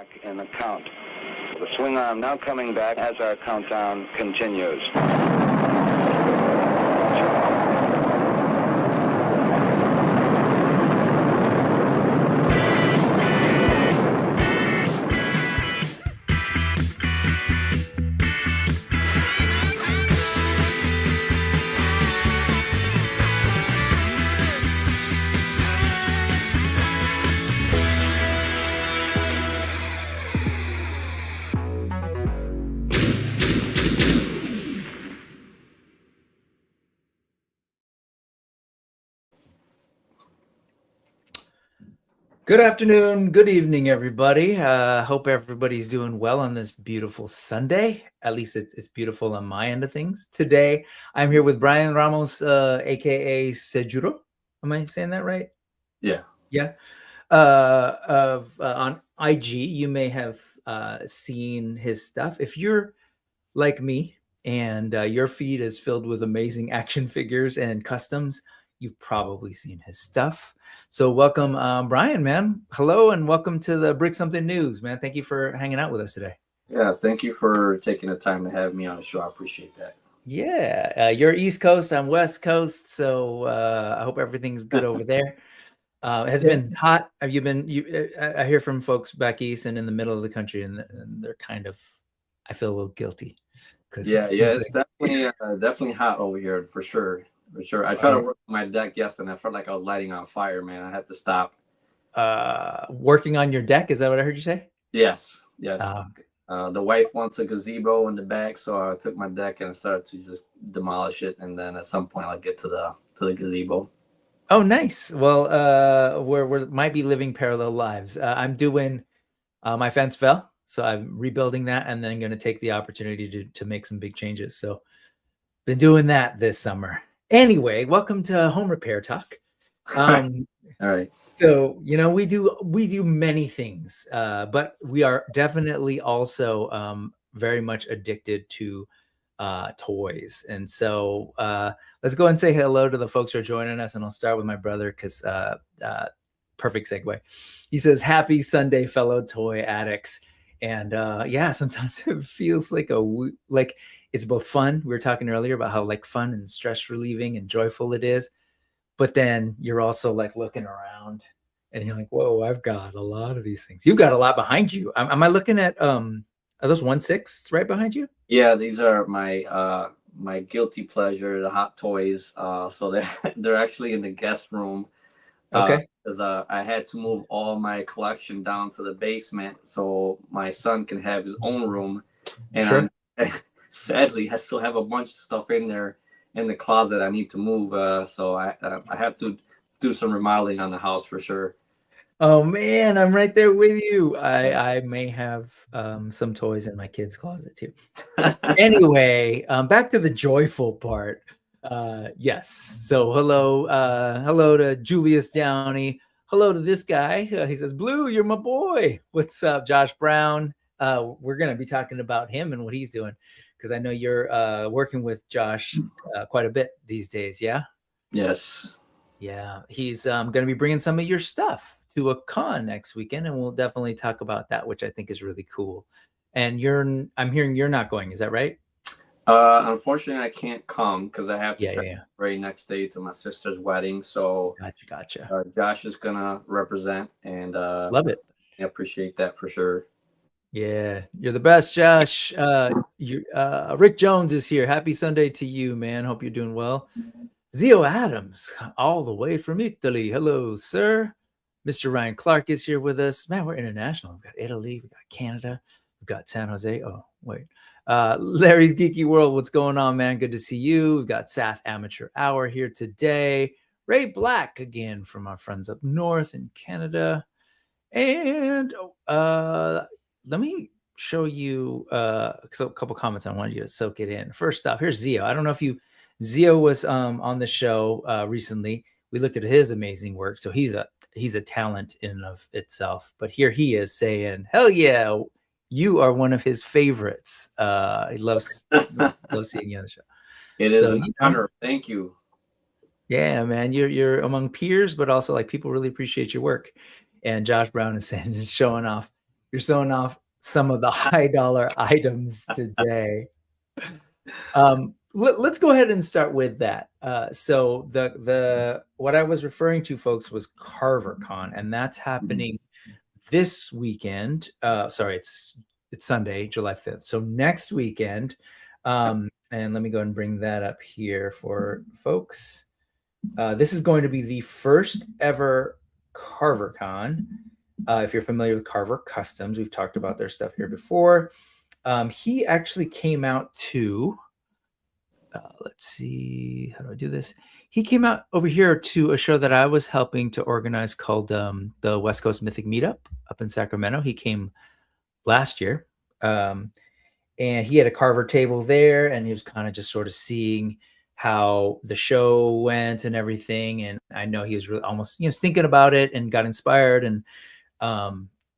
back in the count. The swing arm now coming back as our countdown continues. Good afternoon, good evening, everybody. Hope everybody's doing well on this beautiful Sunday. At least it's beautiful on my end of things. Today, I'm here with Brian Ramos, aka hsejuro. Am I saying that right? Yeah. Yeah. On IG, you may have seen his stuff. If you're like me and your feed is filled with amazing action figures and customs, you've probably seen his stuff. So welcome, Brian, man. Hello, and welcome to the Brick Something News, man. Thank you for hanging out with us today. Yeah, thank you for taking the time to have me on the show. I appreciate that. Yeah, you're East Coast, I'm West Coast, so I hope everything's good over there. It has been hot. Have you been? I hear from folks back east and in the middle of the country, and they're kind of, I feel a little guilty. It's definitely hot over here for sure. For sure. I tried to work on my deck yesterday, and I felt like I was lighting on fire, man. I had to stop. Working on your deck? Is that what I heard you say? Yes. The wife wants a gazebo in the back, so I took my deck and I started to just demolish it, and then at some point I'll get to the gazebo. Oh, nice. Well, we might be living parallel lives. I'm doing my fence fell, so I'm rebuilding that, and then going to take the opportunity to make some big changes. So, been doing that this summer. Anyway, welcome to Home Repair Talk. All right. So, we do many things, but we are definitely also very much addicted to toys. And so let's go and say hello to the folks who are joining us. And I'll start with my brother because perfect segue. He says, "Happy Sunday, fellow toy addicts." And sometimes it feels like it's both fun. We were talking earlier about how fun and stress relieving and joyful it is. But then you're also looking around and you're like, whoa, I've got a lot of these things. You've got a lot behind you. Am I looking at, are those 1/6 right behind you? Yeah, these are my my guilty pleasure, the hot toys. So they're actually in the guest room. Okay. Because I had to move all my collection down to the basement so my son can have his own room. And sure. Sadly, I still have a bunch of stuff in there in the closet I need to move. So I have to do some remodeling on the house for sure. Oh man, I'm right there with you. I may have some toys in my kids' closet too. Anyway, back to the joyful part. Yes. So hello to Julius Downey. Hello to this guy. He says, "Blue, you're my boy." What's up, Josh Brown? We're gonna be talking about him and what he's doing because I know you're working with Josh quite a bit these days. Yeah. Yes. Yeah. He's gonna be bringing some of your stuff to a con next weekend, and we'll definitely talk about that, which I think is really cool. And I'm hearing you're not going. Is that right? Unfortunately, I can't come because I have to travel right next day to my sister's wedding. So gotcha. Josh is gonna represent, and love it. I appreciate that for sure. Yeah, you're the best, Josh. Rick Jones is here. Happy Sunday to you, man. Hope you're doing well. Zio Adams, all the way from Italy. Hello, sir. Mr. Ryan Clark is here with us. Man, we're international. We've got Italy, we've got Canada, we've got San Jose. Oh, wait. Larry's Geeky World, what's going on, man? Good to see you. We've got Saf Amateur Hour here today. Ray Black again from our friends up north in Canada. And let me show you a couple comments. I wanted you to soak it in. First off, here's Zio. I don't know if Zio was on the show recently. We looked at his amazing work. So he's a talent in and of itself. But here he is saying, hell yeah, you are one of his favorites. He loves seeing you on the show. It is an honor. Thank you. Yeah, man, you're among peers, but also people really appreciate your work. And Josh Brown is saying, showing off. You're showing off some of the high dollar items today. Let's go ahead and start with that. So the what I was referring to, folks, was Karvar Kon, and that's happening this weekend. Sorry, it's Sunday, July 5th. So next weekend, and let me go and bring that up here for folks. This is going to be the first ever Karvar Kon. If you're familiar with Karvar Customs, we've talked about their stuff here before. He actually came out to, let's see, how do I do this? He came out over here to a show that I was helping to organize called the West Coast Mythic Meetup up in Sacramento. He came last year, and he had a carver table there, and he was kind of just sort of seeing how the show went and everything. And I know he was really almost, thinking about it and got inspired and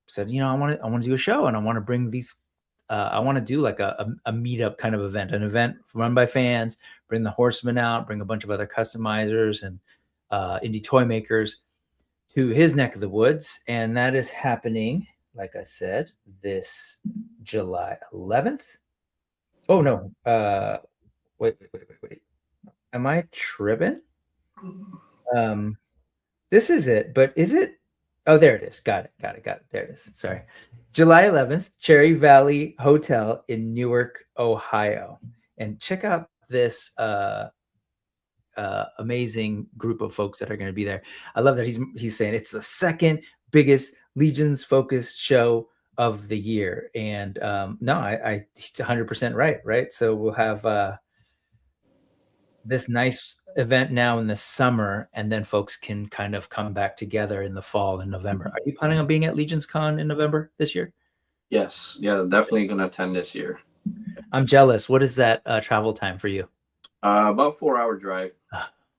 said, I want to do a show, and I want to bring these. I want to do like a meetup kind of event, an event run by fans, bring the Horsemen out, bring a bunch of other customizers and indie toy makers to his neck of the woods. And that is happening, like I said, this July 11th. Oh, no. Wait. Am I tripping? This is it, but is it? Oh, there it is. Got it. There it is. Sorry. July 11th, Cherry Valley Hotel in Newark, Ohio. And check out this amazing group of folks that are going to be there. I love that he's saying it's the second biggest Legions focused show of the year. And no, he's 100% right? So we'll have this nice event now in the summer, and then folks can kind of come back together in the fall in November. Are you planning on being at Legions Con in November this year? Yes. Yeah, definitely going to attend this year. I'm jealous. What is that travel time for you? About 4-hour drive.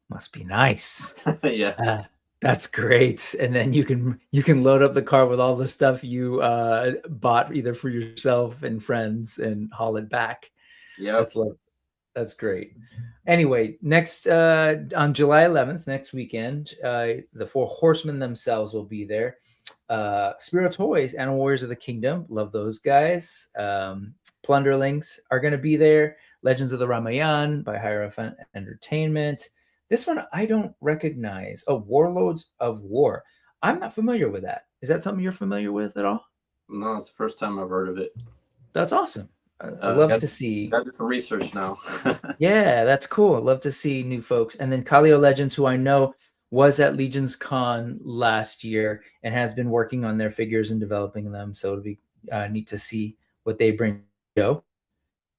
Must be nice. Yeah. That's great. And then you can load up the car with all the stuff you bought either for yourself and friends and haul it back. Yeah. That's great. Anyway, next on July 11th, next weekend, the Four Horsemen themselves will be there. Spiro Toys, Animal Warriors of the Kingdom, love those guys. Plunderlings are going to be there. Legends of the Ramayan by Hierophant Entertainment. This one I don't recognize. Oh, Warlords of War. I'm not familiar with that. Is that something you're familiar with at all? No, it's the first time I've heard of it. That's awesome. I love to see. Got some research now. Yeah, that's cool. I love to see new folks. And then Kaleo Legends, who I know was at Legions Con last year and has been working on their figures and developing them. So it'll be neat to see what they bring to the show.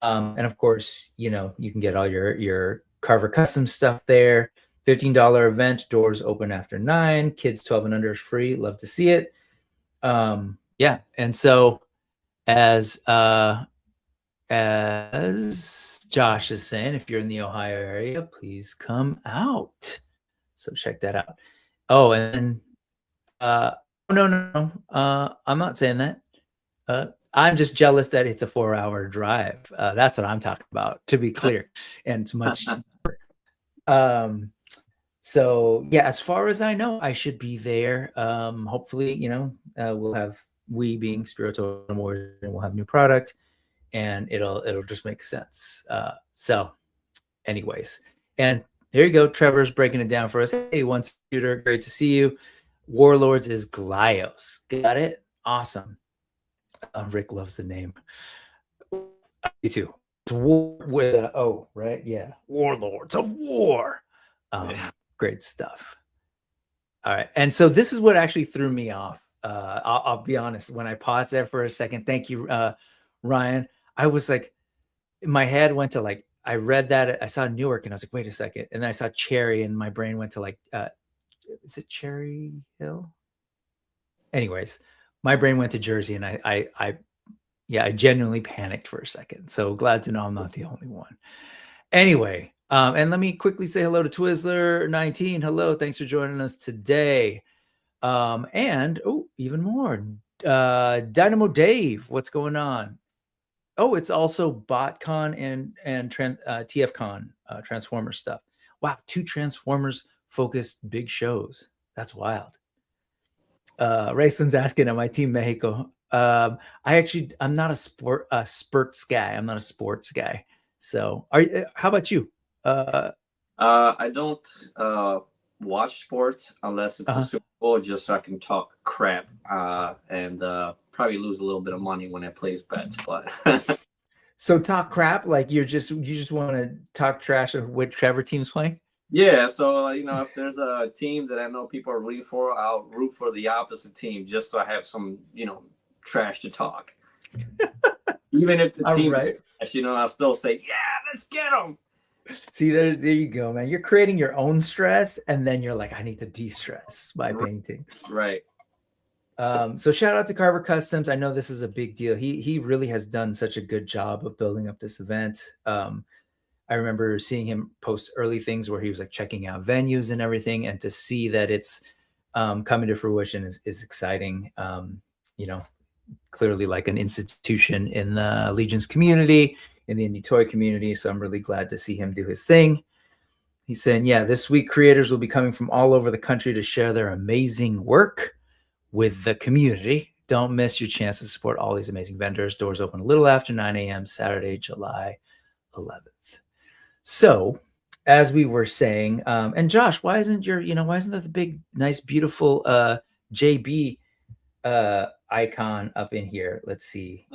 And of course, you can get all your Karvar Custom stuff there. $15 event, doors open after 9. Kids 12 and under is free. Love to see it. Yeah, and so as Josh is saying, if you're in the Ohio area, please come out. So check that out. Oh, and no. I'm not saying that. I'm just jealous that it's a 4-hour drive. That's what I'm talking about, to be clear. And it's much cheaper. So yeah, as far as I know, I should be there. Hopefully, we'll have being Spiritual Warriors, and we'll have new product. And it'll just make sense. So anyways, and there you go. Trevor's breaking it down for us. Hey, one shooter, great to see you. Warlords is Glios. Got it? Awesome. Rick loves the name. You too. It's war with an O, right? Yeah. Warlords of War. Great stuff. All right. And so this is what actually threw me off. I'll be honest. When I paused there for a second, thank you, Ryan. I was like, my head went to like, I read that, I saw Newark, and I was like, wait a second. And then I saw Cherry, and my brain went to like, is it Cherry Hill? Anyways, my brain went to Jersey, and I genuinely panicked for a second. So glad to know I'm not the only one. Anyway, and let me quickly say hello to Twizzler19. Hello, thanks for joining us today. And even more, Dynamo Dave, what's going on? Oh, it's also BotCon and TFCon, Transformers stuff. Wow, 2 Transformers focused big shows. That's wild. Raceland's asking, am I Team Mexico? I'm not a spurts guy. I'm not a sports guy. So how about you? I don't watch sports unless it's a Uh-huh. Super Bowl, just so I can talk crap and probably lose a little bit of money when I place bets. But So talk crap, like you just want to talk trash of whichever team's playing. yeah, so if there's a team that I know people are rooting for, I'll root for the opposite team just so I have some trash to talk. Even if the All team right. is trash, I'll still say, yeah, let's get them. See, there you go, man. You're creating your own stress, and then you're like, I need to de-stress by painting. Right. So shout out to Karvar Customs. I know this is a big deal. He really has done such a good job of building up this event. I remember seeing him post early things where he was like checking out venues and everything, and to see that it's coming to fruition is exciting. Clearly like an institution in the Legions community, in the indie toy community. So I'm really glad to see him do his thing. He's saying, yeah, this week creators will be coming from all over the country to share their amazing work with the community. Don't miss your chance to support all these amazing vendors. Doors open a little after 9 a.m. Saturday, July 11th. So as we were saying, and Josh, why isn't that the big, nice, beautiful JB icon up in here? Let's see.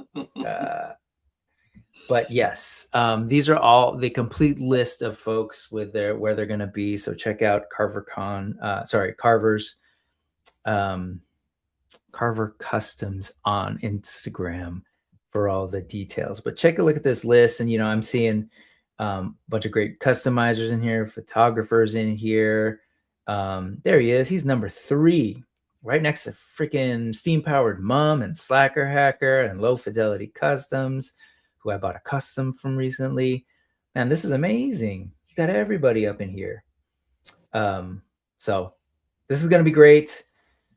But yes, these are all the complete list of folks with where they're going to be. So check out Karvar Customs on Instagram for all the details. But take a look at this list, and I'm seeing a bunch of great customizers in here, photographers in here. There he is. He's number 3, right next to freaking Steam Powered Mom and Slacker Hacker and Low Fidelity Customs, who I bought a custom from recently. Man, this is amazing. You got everybody up in here. So this is going to be great.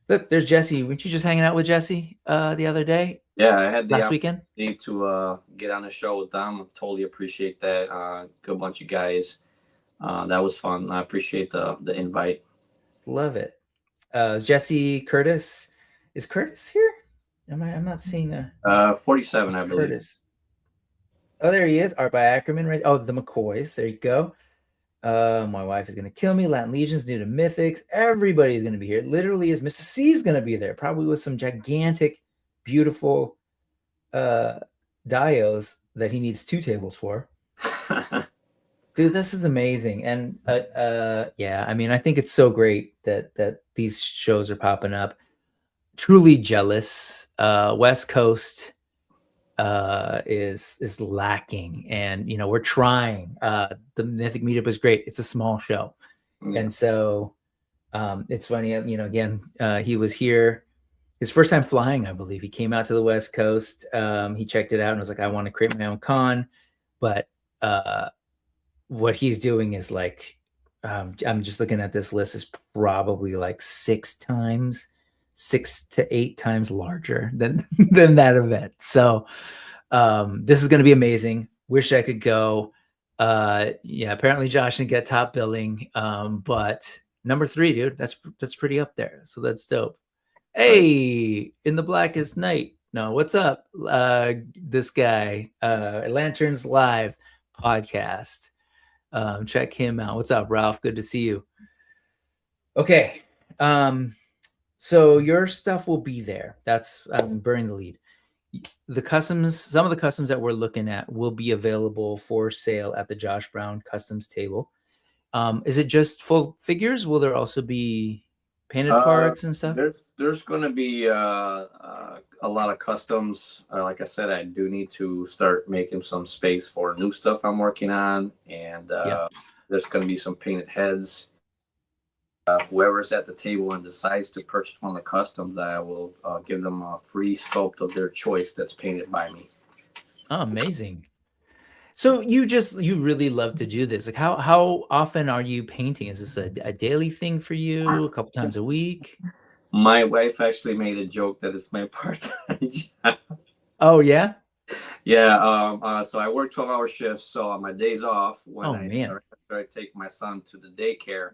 Look, there's Jesse. Weren't you just hanging out with Jesse the other day? Yeah, I had the last weekend to get on the show with them. I totally appreciate that. Good bunch of guys. That was fun. I appreciate the invite. Love it. Jesse Curtis. Is Curtis here? I'm not seeing a 47, I believe. Curtis. Oh, there he is. Art by Ackerman, right? Oh, the McCoys. There you go. My wife is going to kill me. Latin Legions, new to Mythics. Everybody's going to be here. It literally is. Mr. C's going to be there, probably with some gigantic, beautiful dios that he needs 2 tables for. Dude, this is amazing. And yeah, I mean, I think it's so great that these shows are popping up. Truly jealous. West Coast is lacking, and we're trying. The Mythic meetup is great. It's a small show. Yeah. And so it's funny, again, he was here his first time flying, I believe. He came out to the West Coast. He checked it out and was like, I want to create my own con. But what he's doing is like, I'm just looking at this list, is probably like 6 to 8 times larger than that event. So this is going to be amazing. Wish I could go. Yeah, apparently Josh didn't get top billing, but number 3, dude, that's pretty up there. So that's dope. Hey, in the blackest night. No, what's up? This guy, Lanterns Live podcast. Check him out. What's up, Ralph? Good to see you. Okay. So your stuff will be there. That's burning the lead. The customs, some of the customs that we're looking at will be available for sale at the Josh Brown Customs table. Is it just full figures? Will there also be painted parts and stuff? There's going to be a lot of customs. Like I said, I do need to start making some space for new stuff I'm working on, and there's going to be some painted heads. Whoever's at the table and decides to purchase one of the customs, I will give them a free sculpt of their choice that's painted by me. Oh, amazing. So you really love to do this. Like how often are you painting? Is this a daily thing for you? A couple times a week? My wife actually made a joke that it's my part-time job. Oh yeah? Yeah. So I work 12-hour shifts. So on my days off, when I take my son to the daycare,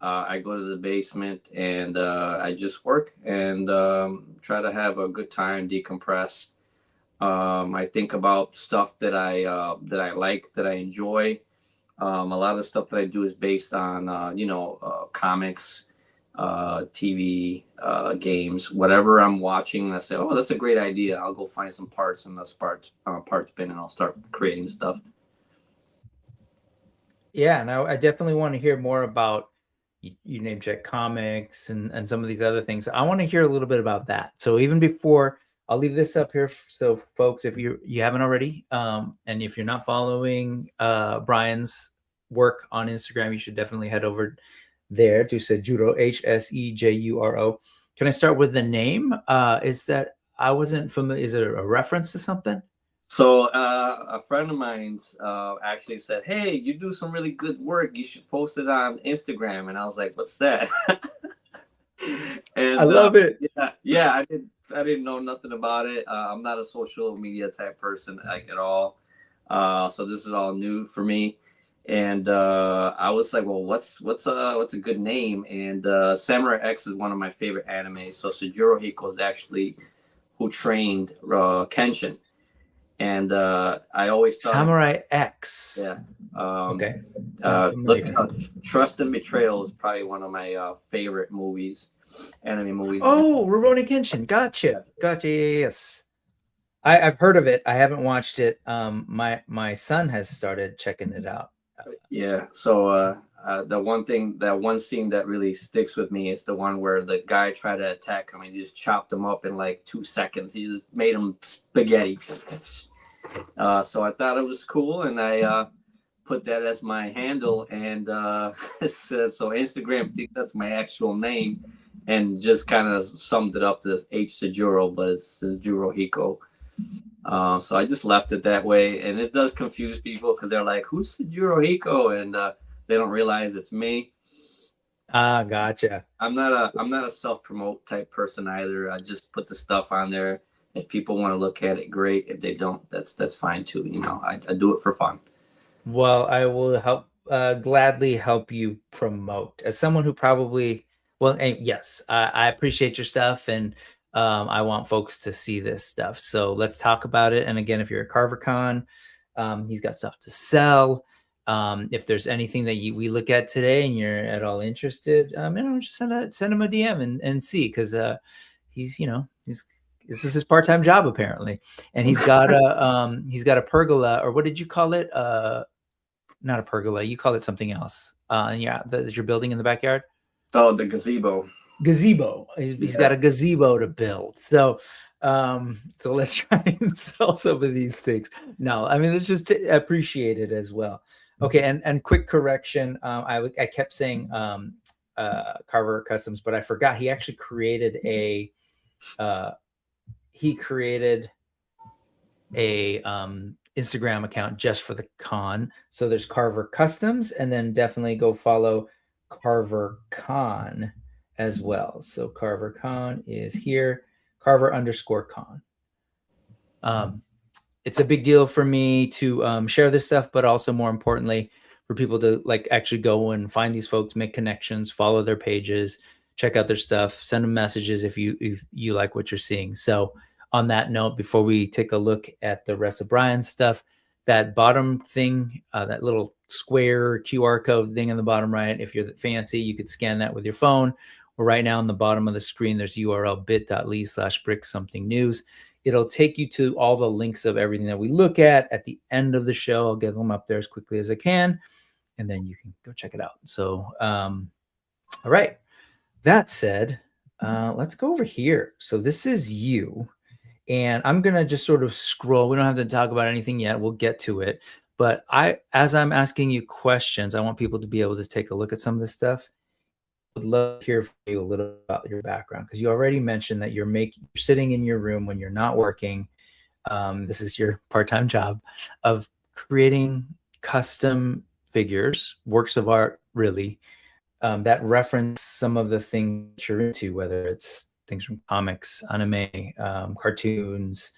I go to the basement and I just work and try to have a good time, decompress. I think about stuff that I like, that I enjoy. A lot of the stuff that I do is based on comics, TV, games, whatever I'm watching. And I say, oh, that's a great idea. I'll go find some parts in the parts bin, and I'll start creating stuff. Yeah, and I definitely want to hear more about you name check comics and some of these other things. I want to hear a little bit about that. So even before, I'll leave this up here. So folks, if you haven't already, and if you're not following Brian's work on Instagram, you should definitely head over there to hsejuro, hsejuro. Can I start with the name? Is that I wasn't familiar? Is it a reference to something? So a friend of mine's actually said, "Hey, you do some really good work. You should post it on Instagram." And I was like, "What's that?" And I love it. Yeah, I didn't know nothing about it. I'm not a social media type person, like, at all. So this is all new for me. And I was like, "Well, what's a good name?" And Samurai X is one of my favorite animes. So Sejuro Hiko is actually who trained Kenshin. And I always thought Samurai X. Yeah. Okay. Trust and Betrayal is probably one of my favorite movies, anime movies. Oh, Rurouni Kenshin. Gotcha. Yes. I've heard of it. I haven't watched it. My son has started checking it out. Yeah. So that one scene that really sticks with me is the one where the guy tried to attack him and he just chopped him up in like 2 seconds. He just made him spaghetti. So I thought it was cool, and I put that as my handle, and so Instagram thinks that's my actual name, and just kind of summed it up to hsejuro, but it's Sejuro Hiko. So I just left it that way, and it does confuse people because they're like, "Who's Sejuro Hiko?" And they don't realize it's me. Gotcha. I'm not a self-promote type person either. I just put the stuff on there. If people want to look at it, great. If they don't, that's fine too. I do it for fun. Well, I will gladly help you promote. As someone who probably, yes, I appreciate your stuff, and I want folks to see this stuff. So let's talk about it. And again, if you're a Karvar Kon, he's got stuff to sell. If there's anything that we look at today and you're at all interested, just send him a DM and see, because he's this is his part-time job apparently, and he's got a pergola, or what did you call it? Not a pergola. You call it something else. That you're building in the backyard. Oh, the gazebo. Gazebo. He's got a gazebo to build. So let's try and sell some of these things. No, I mean, let's just appreciate it as well. Okay, and quick correction. I kept saying Karvar Customs, but I forgot he actually created a Instagram account just for the con. So there's Karvar Customs, and then definitely go follow Karvar Kon as well. So Karvar Kon is here, Karvar_Kon. It's a big deal for me to share this stuff, but also more importantly for people to actually go and find these folks, make connections, follow their pages, check out their stuff, send them messages if you like what you're seeing. So on that note, before we take a look at the rest of Brian's stuff, that bottom thing, that little square QR code thing in the bottom right, if you're fancy, you could scan that with your phone. Or right now on the bottom of the screen, there's URL bit.ly/bricksomethingnews. It'll take you to all the links of everything that we look at the end of the show. I'll get them up there as quickly as I can, and then you can go check it out. So, all right. That said, let's go over here. So this is you. And I'm going to just sort of scroll. We don't have to talk about anything yet. We'll get to it. But as I'm asking you questions, I want people to be able to take a look at some of this stuff. I would love to hear from you a little about your background, because you already mentioned that you're sitting in your room when you're not working. This is your part-time job of creating custom figures, works of art, really, that reference some of the things you're into, whether it's things from comics, anime, cartoons,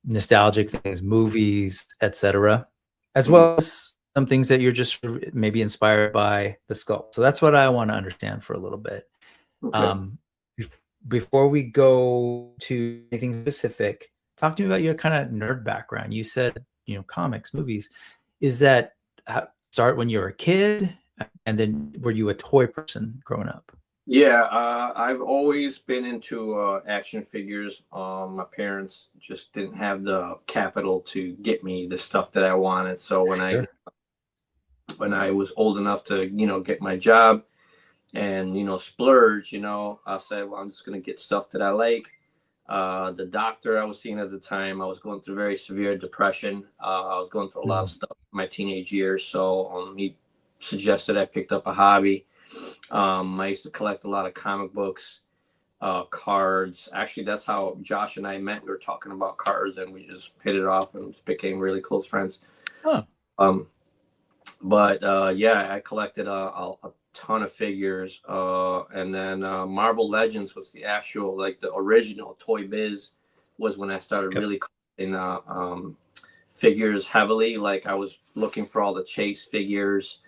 nostalgic things, movies, etc., as well as some things that you're just maybe inspired by the sculpt. So that's what I want to understand for a little bit. Okay. Before we go to anything specific, talk to me about your kind of nerd background. You said, comics, movies. Is that start when you were a kid, and then were you a toy person growing up? Yeah, I've always been into action figures. My parents just didn't have the capital to get me the stuff that I wanted. So when I was old enough to, get my job and, splurge, I said, well, I'm just going to get stuff that I like. The doctor I was seeing at the time, I was going through very severe depression. I was going through a lot of stuff in my teenage years. So he suggested I picked up a hobby. I used to collect a lot of comic books, cards. Actually, that's how Josh and I met. We were talking about cards and we just hit it off and became really close friends. Oh. But I collected a ton of figures. And then Marvel Legends was the actual, like the original Toy Biz was when I started really collecting figures heavily. Like I was looking for all the Chase figures.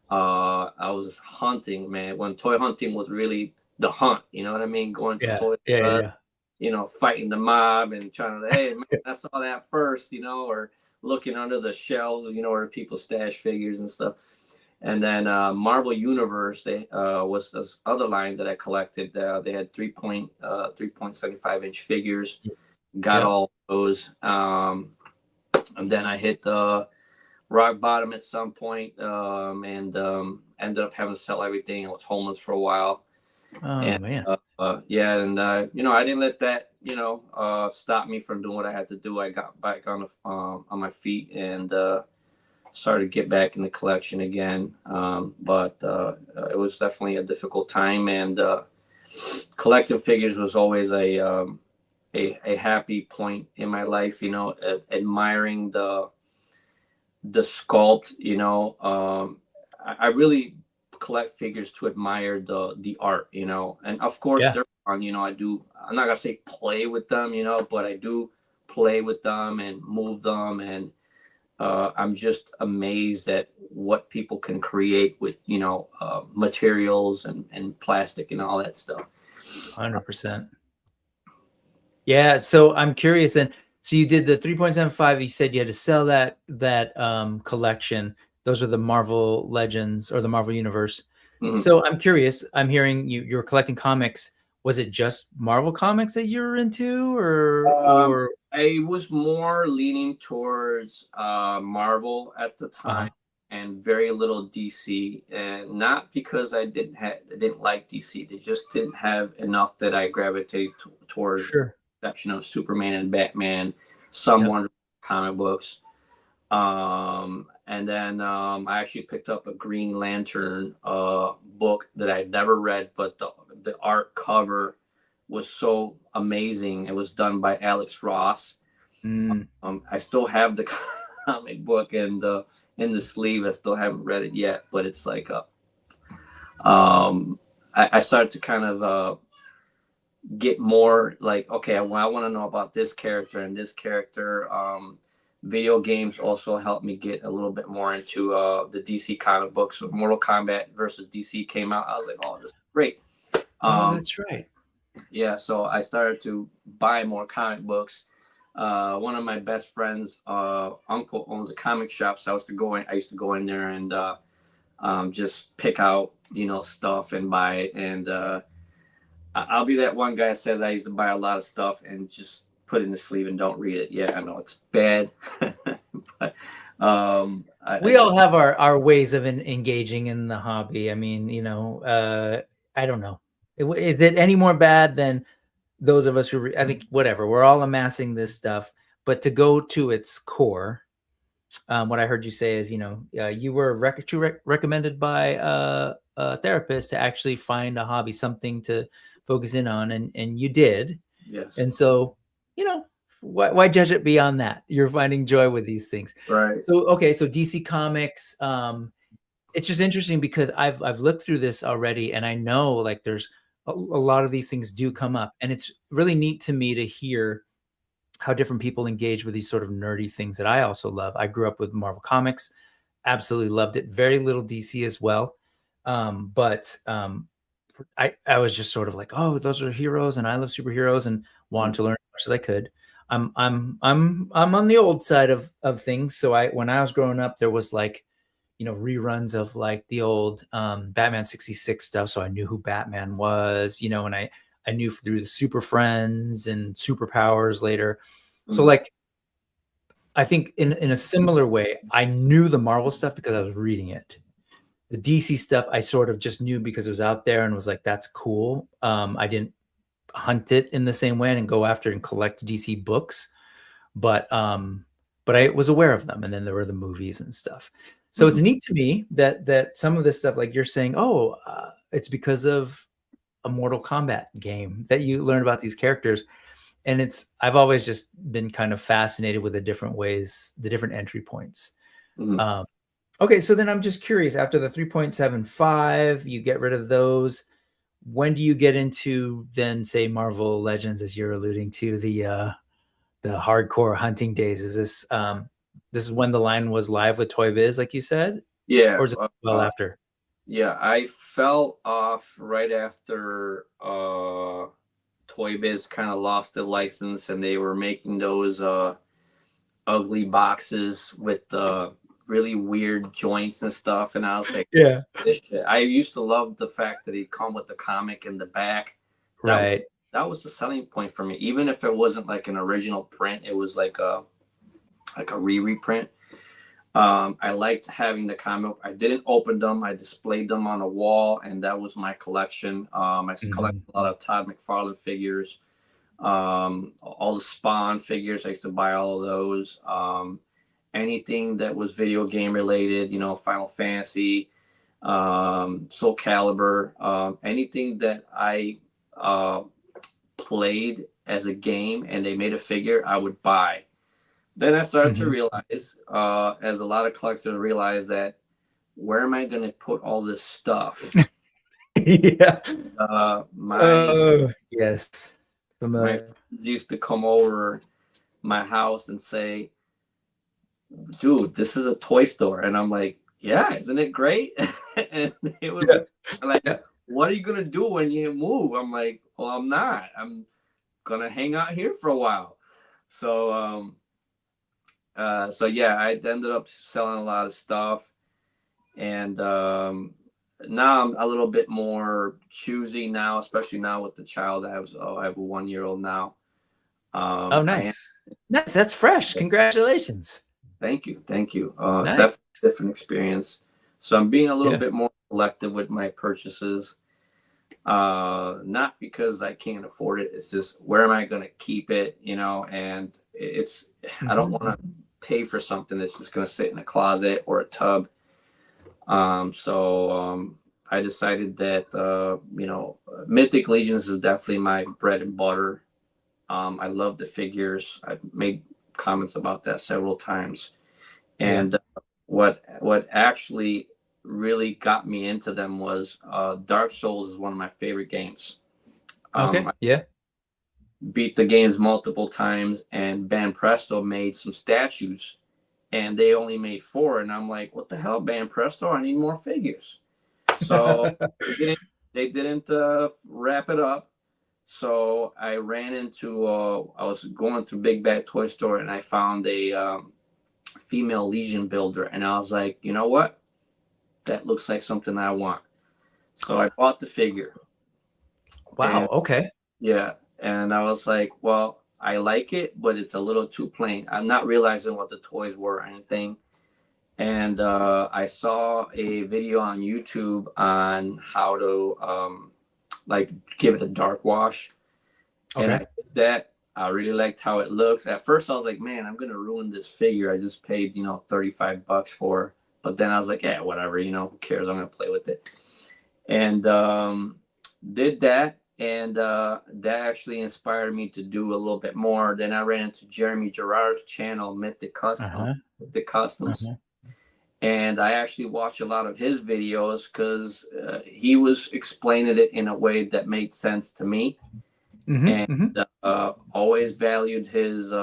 I was hunting, man, when toy hunting was really the hunt, you know what I mean? Going to toy, fighting the mob and trying to, hey, man, I saw that first, or looking under the shelves, where people stash figures and stuff. And then Marvel Universe, they was this other line that I collected. They had 3.75 inch figures. Got all those. And then I hit the rock bottom at some point, and ended up having to sell everything. I was homeless for a while. Man. I didn't let that, stop me from doing what I had to do. I got back on my feet and started to get back in the collection again. But it was definitely a difficult time, and collecting figures was always a happy point in my life. Admiring the sculpt. I really collect figures to admire the art, and of course they're fun. I'm not gonna say play with them, but I do play with them and move them, and I'm just amazed at what people can create with materials and plastic and all that stuff. 100%. Yeah, so I'm curious then. So you did the 3.75. You said you had to sell that collection. Those are the Marvel Legends or the Marvel Universe. Mm-hmm. So I'm curious. I'm hearing you're collecting comics. Was it just Marvel comics that you were into, or I was more leaning towards Marvel at the time, and very little DC. And not because I didn't like DC. They just didn't have enough that I gravitated towards. Sure. Exception of Superman and Batman, some Wonder comic books. And then I actually picked up a Green Lantern book that I'd never read, but the art cover was so amazing. It was done by Alex Ross. I still have the comic book and in the sleeve. I still haven't read it yet, but it's like I started to kind of get more like, okay, I want to know about this character and this character. Video games also helped me get a little bit more into the DC comic books. When Mortal Kombat versus DC came out, I was like, oh, this is great. That's right. Yeah, so I started to buy more comic books. One of my best friends' uncle owns a comic shop, so I used to go in there and just pick out, stuff and buy it. And I'll be that one guy that says I used to buy a lot of stuff and just put it in the sleeve and don't read it. Yeah, I know it's bad. But we all have our ways of engaging in the hobby. I mean, I don't know. Is it any more bad than those of us who I think whatever, we're all amassing this stuff, but to go to its core, what I heard you say is, you were recommended by a therapist to actually find a hobby, something to focus in on, and you did. Yes. And so, why judge it beyond that? You're finding joy with these things. Right. So, okay. So DC Comics, it's just interesting because I've looked through this already, and I know like there's a lot of these things do come up, and it's really neat to me to hear how different people engage with these sort of nerdy things that I also love. I grew up with Marvel Comics. absolutely loved it. Very little DC as well. But I was just sort of like, oh, those are heroes, and I love superheroes, and wanted to learn as much as I could. I'm on the old side of things. So when I was growing up, there was like, reruns of like the old Batman 66 stuff. So I knew who Batman was, and I knew through the Super Friends and Superpowers later. So like, I think in a similar way, I knew the Marvel stuff because I was reading it. The DC stuff, I sort of just knew because it was out there and was like, that's cool. I didn't hunt it in the same way and go after and collect DC books, but I was aware of them. And then there were the movies and stuff. So it's neat to me that some of this stuff, like you're saying, it's because of a Mortal Kombat game that you learn about these characters. And I've always just been kind of fascinated with the different ways, the different entry points. Okay, so then I'm just curious, after the 3.75, you get rid of those. When do you get into then, say, Marvel Legends, as you're alluding to, the hardcore hunting days? Is this is when the line was live with Toy Biz, like you said? Yeah. Or is it well after? Yeah, I fell off right after Toy Biz kind of lost the license, and they were making those ugly boxes with really weird joints and stuff. And I was like, yeah, this shit. I used to love the fact that he'd come with the comic in the back. Right. That was the selling point for me. Even if it wasn't like an original print, it was like a reprint. I liked having the comic. I didn't open them. I displayed them on a wall, and that was my collection. I collected a lot of Todd McFarlane figures, all the Spawn figures. I used to buy all of those. Anything that was video game related, Final Fantasy, Soul Calibur, anything that I played as a game and they made a figure, I would buy. Then I started to realize, as a lot of collectors realize, that where am I going to put all this stuff? Yeah. Yes. My friends used to come over my house and say, dude, this is a toy store. And I'm like, yeah, isn't it great? And they would be like, what are you going to do when you move? I'm like, well, I'm not. I'm going to hang out here for a while. So, yeah, I ended up selling a lot of stuff. And now I'm a little bit more choosy now, especially now with the child. I have a 1-year-old now. Nice. Nice. That's fresh. Congratulations. Thank you. Nice. It's definitely a different experience. So I'm being a little bit more selective with my purchases. Not because I can't afford it. It's just, where am I going to keep it? And it's, I don't want to pay for something that's just going to sit in a closet or a tub. So I decided that, Mythic Legions is definitely my bread and butter. I love the figures. I've made comments about that several times. And what actually really got me into them was Dark Souls is one of my favorite games. Beat the games multiple times, and Ban Presto made some statues, and they only made 4, and I'm like, what the hell, Ban Presto? I need more figures. So they didn't wrap it up. So I ran into, I was going through Big Bad Toy Store, and I found a female Legion builder. And I was like, you know what? That looks like something I want. So I bought the figure. Wow. Okay. Yeah. And I was like, well, I like it, but it's a little too plain. I'm not realizing what the toys were or anything. And I saw a video on YouTube on how to give it a dark wash. And I did that. I really liked how it looks. At first I was like, man, I'm gonna ruin this figure I just paid $35 for. But then I was like, yeah, whatever, who cares? I'm gonna play with it. And did that, and that actually inspired me to do a little bit more. Then I ran into Jeremy Gerard's channel, Mythic Customs. And I actually watched a lot of his videos because he was explaining it in a way that made sense to me. Always valued his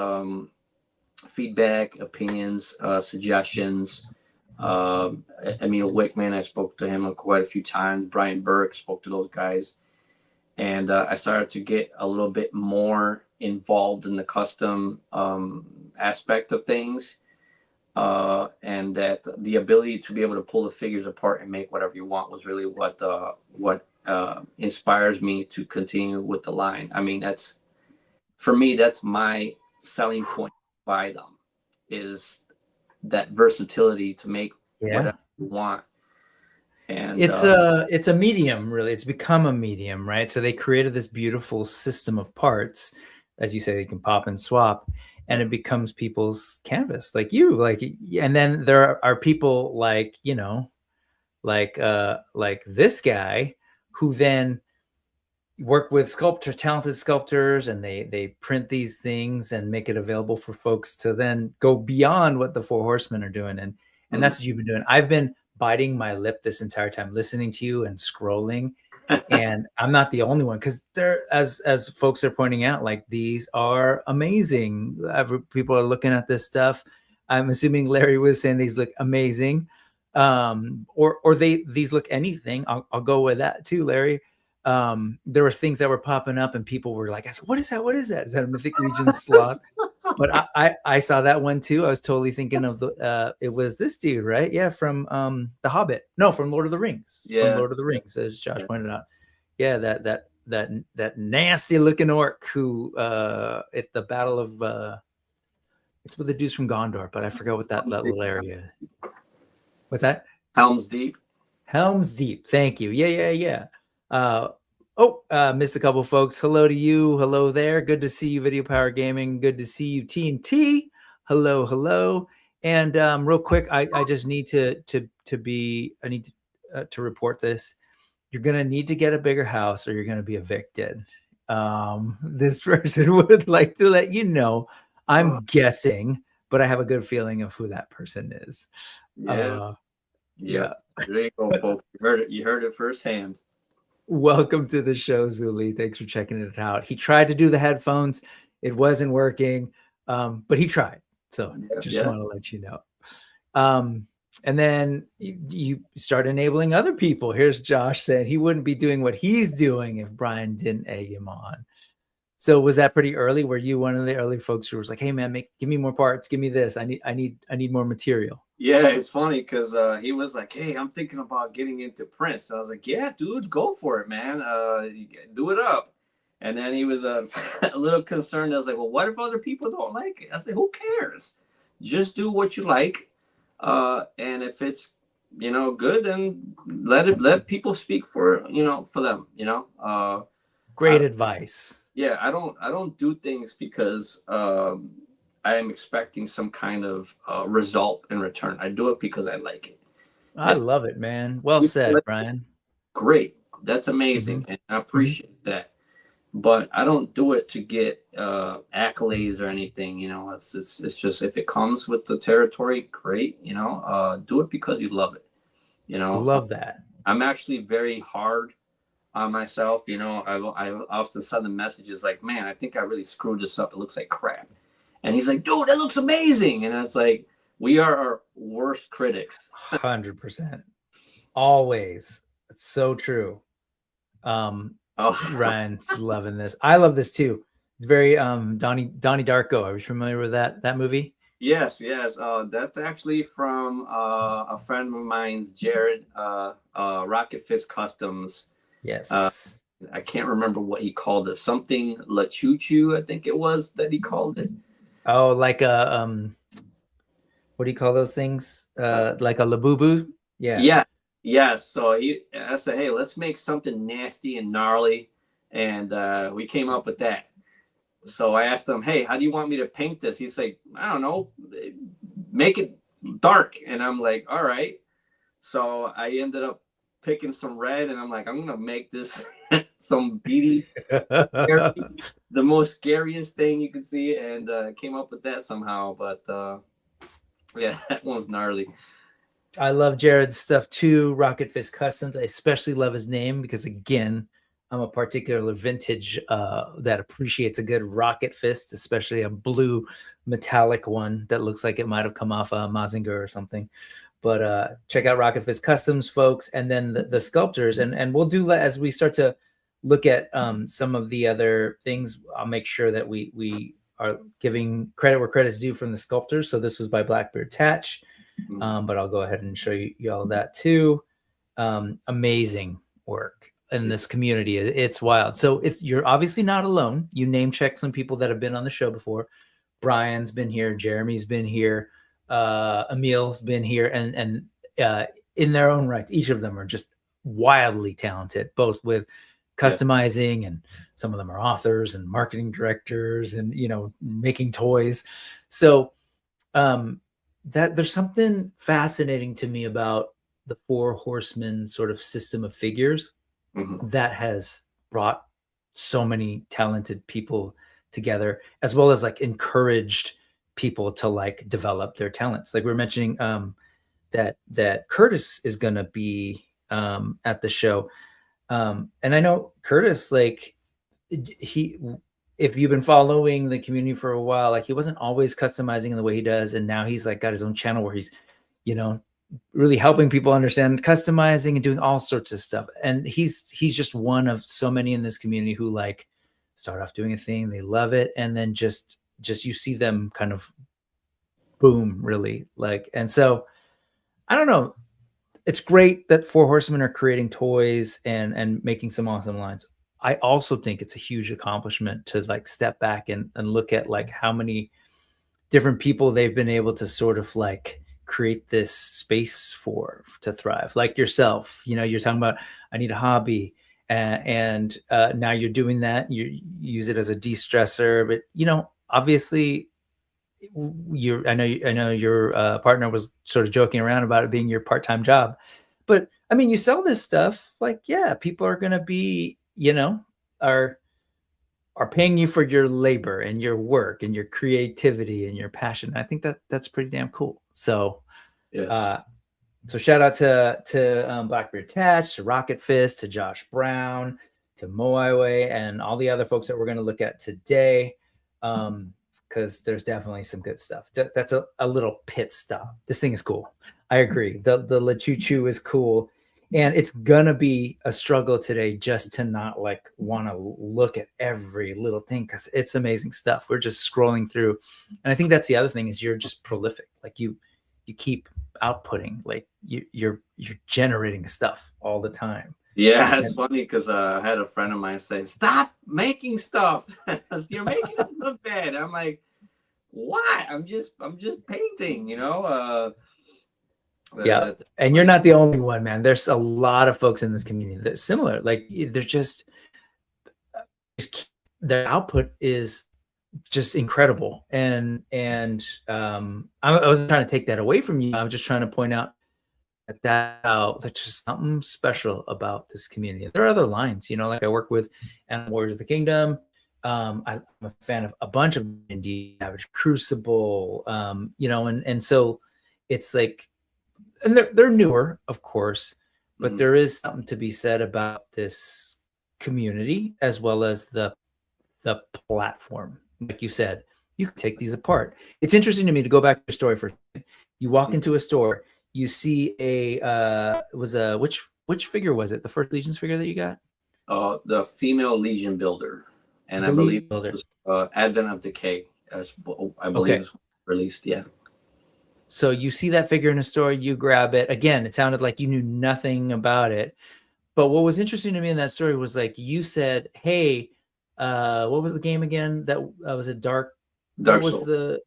feedback, opinions, suggestions. Emil Wickman, I spoke to him quite a few times. Brian Burke, spoke to those guys. And I started to get a little bit more involved in the custom aspect of things. And that the ability to be able to pull the figures apart and make whatever you want was really what inspires me to continue with the line. I mean, for me, that's my selling point by them, is that versatility to make whatever you want. And it's a medium, really. It's become a medium, right? So they created this beautiful system of parts, as you say, they can pop and swap, and it becomes people's canvas, like you, like. And then there are people like, you know, like this guy who then work with talented sculptors, and they print these things and make it available for folks to then go beyond what the Four Horsemen are doing. And that's what you've been doing. I've been biting my lip this entire time, listening to you and scrolling. And I'm not the only one, because there, as folks are pointing out, like, these are amazing. People are looking at this stuff. I'm assuming Larry was saying these look amazing. Or these look anything. I'll go with that too, Larry. There were things that were popping up and people were like, I said, what is that? What is that? Is that a Mythic Legion sloth? But I saw that one too. I was totally thinking of it was this dude, right? Yeah. From The Hobbit. No, from Lord of the Rings. Yeah. From Lord of the Rings, as Josh pointed out. Yeah. That nasty looking orc who at the battle of it's with the dudes from Gondor, but I forgot what that little area. What's that? Helm's Deep. Helm's Deep. Thank you. Yeah. Missed a couple folks. Hello to you. Hello there. Good to see you, Video Power Gaming. Good to see you, TNT. Hello. And real quick, I just need to report this. You're gonna need to get a bigger house, or you're gonna be evicted. This person would like to let you know. I'm guessing, but I have a good feeling of who that person is. Yeah. There you go, folks. You heard it firsthand. Welcome to the show, Zuli. Thanks for checking it out. He tried to do the headphones. It wasn't working, but he tried. So want to let you know. And then you start enabling other people. Here's Josh saying he wouldn't be doing what he's doing if Brian didn't egg him on. So was that pretty early? Were you one of the early folks who was like, hey man, give me more parts. Give me this. I need more material. Yeah, it's funny because he was like, hey, I'm thinking about getting into print. So I was like, yeah, dude, go for it, man. Do it up. And then he was a little concerned. I was like, well, what if other people don't like it? I said, who cares? Just do what you like. And if it's, good, then let people speak for them, Great advice. Yeah, I don't do things because I am expecting some kind of result in return. I do it because I like it. I love it, man. Well said, Brian. Great. That's amazing. And I appreciate that. But I don't do it to get accolades or anything. It's just if it comes with the territory, great. Do it because you love it. I love that. I'm actually very hard on myself. I often send them messages like, man, I think I really screwed this up. It looks like crap. And he's like, dude, that looks amazing. And it's like, we are our worst critics. 100%. Always. It's so true. Ryan's loving this. I love this too. It's very Donnie Darko. Are you familiar with that movie? Yes. That's actually from a friend of mine's, Jared, Rocket Fist Customs. Yes. I can't remember what he called it. Something La Choo Choo, I think it was that he called it. Oh, like a what do you call those things? Like a Labubu? Yeah. Yeah. So I said, hey, let's make something nasty and gnarly. And we came up with that. So I asked him, hey, how do you want me to paint this? He's like, I don't know, make it dark. And I'm like, all right. So I ended up picking some red, and I'm like, I'm going to make this some beady, scary, the most scariest thing you can see. And came up with that somehow. But yeah, that one's gnarly. I love Jared's stuff too. Rocket Fist Customs. I especially love his name because, again, I'm a particular vintage that appreciates a good rocket fist, especially a blue metallic one that looks like it might have come off a Mazinger or something. But check out Rocket Fist Customs, folks, and then the sculptors, and we'll do that as we start to look at some of the other things. I'll make sure that we are giving credit where credit's due from the sculptors. So this was by Blackbeard Tatch, but I'll go ahead and show you all that too. Amazing work in this community. It's wild. So you're obviously not alone. You name check some people that have been on the show before. Brian's been here, Jeremy's been here, Emil's been here, and in their own rights, each of them are just wildly talented, both with customizing, and some of them are authors and marketing directors and, making toys. So that there's something fascinating to me about the Four Horsemen sort of system of figures that has brought so many talented people together, as well as like encouraged people to like develop their talents. Like we were mentioning that Curtis is going to be at the show. And I know Curtis, like if you've been following the community for a while, like he wasn't always customizing in the way he does. And now he's like got his own channel where he's, really helping people understand customizing and doing all sorts of stuff. And he's just one of so many in this community who like start off doing a thing, they love it, and then just you see them kind of boom, really. Like, and so I don't know. It's great that Four Horsemen are creating toys and making some awesome lines. I also think it's a huge accomplishment to like step back and look at like how many different people they've been able to sort of like create this space to thrive. Like yourself, you're talking about, I need a hobby, and now you're doing that. You use it as a de-stressor, but obviously I know your partner was sort of joking around about it being your part-time job, but I mean, you sell this stuff, like, yeah, people are going to be, are paying you for your labor and your work and your creativity and your passion. I think that's pretty damn cool. So, yes. So shout out to Blackbeard Tatch, to Rocket Fist, to Josh Brown, to Moiway, and all the other folks that we're going to look at today. Because there's definitely some good stuff. That's a little pit stop. This thing is cool. I agree. The LeChoo is cool. And it's gonna be a struggle today just to not like want to look at every little thing, because it's amazing stuff. We're just scrolling through. And I think that's the other thing, is you're just prolific. Like you keep outputting, like you're generating stuff all the time. Yeah, it's funny because I had a friend of mine say, "Stop making stuff. You're making it look bad." I'm like, "Why? I'm just painting, Yeah, and you're not the only one, man. There's a lot of folks in this community that are similar. Like they're just their output is just incredible. And I wasn't trying to take that away from you. I was just trying to point out that's just something special about this community. There are other lines, like I work with Warriors of the Kingdom. I'm a fan of a bunch of indie, Savage Crucible, and so it's like, and they're newer, of course, but there is something to be said about this community as well as the platform. Like you said, you can take these apart. It's interesting to me to go back to your story for a second. You walk into a store, you see which figure was it? The first Legions figure that you got? The female Legion builder, and I believe it was Advent of Decay. I believe it was released. Yeah. So you see that figure in a store, you grab it. Again, it sounded like you knew nothing about it. But what was interesting to me in that story was like you said, "Hey, what was the game again? That was a Dark Soul. Was the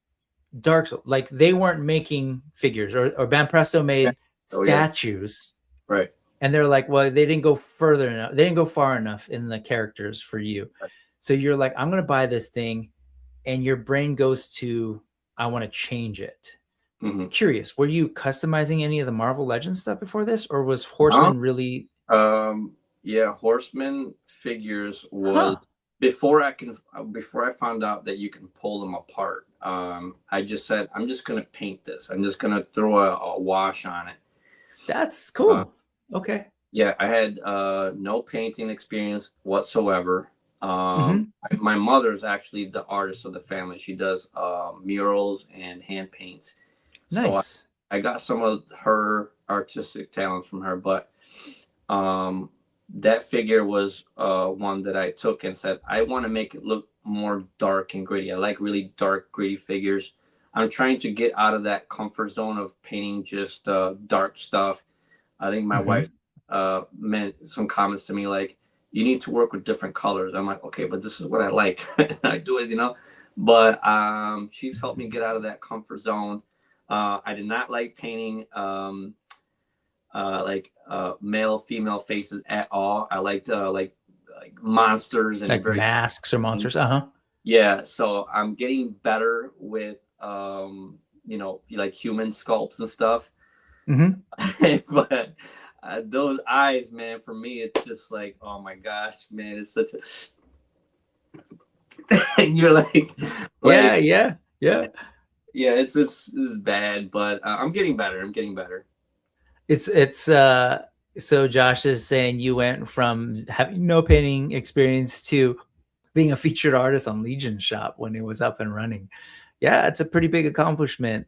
Dark Soul?" Like they weren't making figures, or Banpresto made statues, right? And they're like, well, they didn't go further enough. They didn't go far enough in the characters for you. Right. So you're like, I'm going to buy this thing, and your brain goes to, I want to change it. Mm-hmm. Curious, were you customizing any of the Marvel Legends stuff before this, or was Horseman really? Yeah, Horseman figures was before I found out that you can pull them apart. I just said, I'm just gonna paint this. I'm just gonna throw a wash on it. That's cool. Okay. Yeah, I had no painting experience whatsoever. My mother's actually the artist of the family. She does murals and hand paints. Nice. So I got some of her artistic talents from her, but that figure was one that I took and said, I want to make it look more dark and gritty. I like really dark, gritty figures. I'm trying to get out of that comfort zone of painting just dark stuff. I think my wife meant some comments to me like, you need to work with different colors. I'm like, okay, but this is what I like. I do it, you know. But she's helped me get out of that comfort zone. I did not like painting male, female faces at all. I liked like monsters and like masks or monsters. Uh-huh. Yeah, so I'm getting better with you know, like human sculpts and stuff. But those eyes, man, for me, it's just like, oh my gosh, man, it's such a and you're like yeah, it's this is bad, but I'm getting better. It's so Josh is saying you went from having no painting experience to being a featured artist on Legion Shop when it was up and running. Yeah, it's a pretty big accomplishment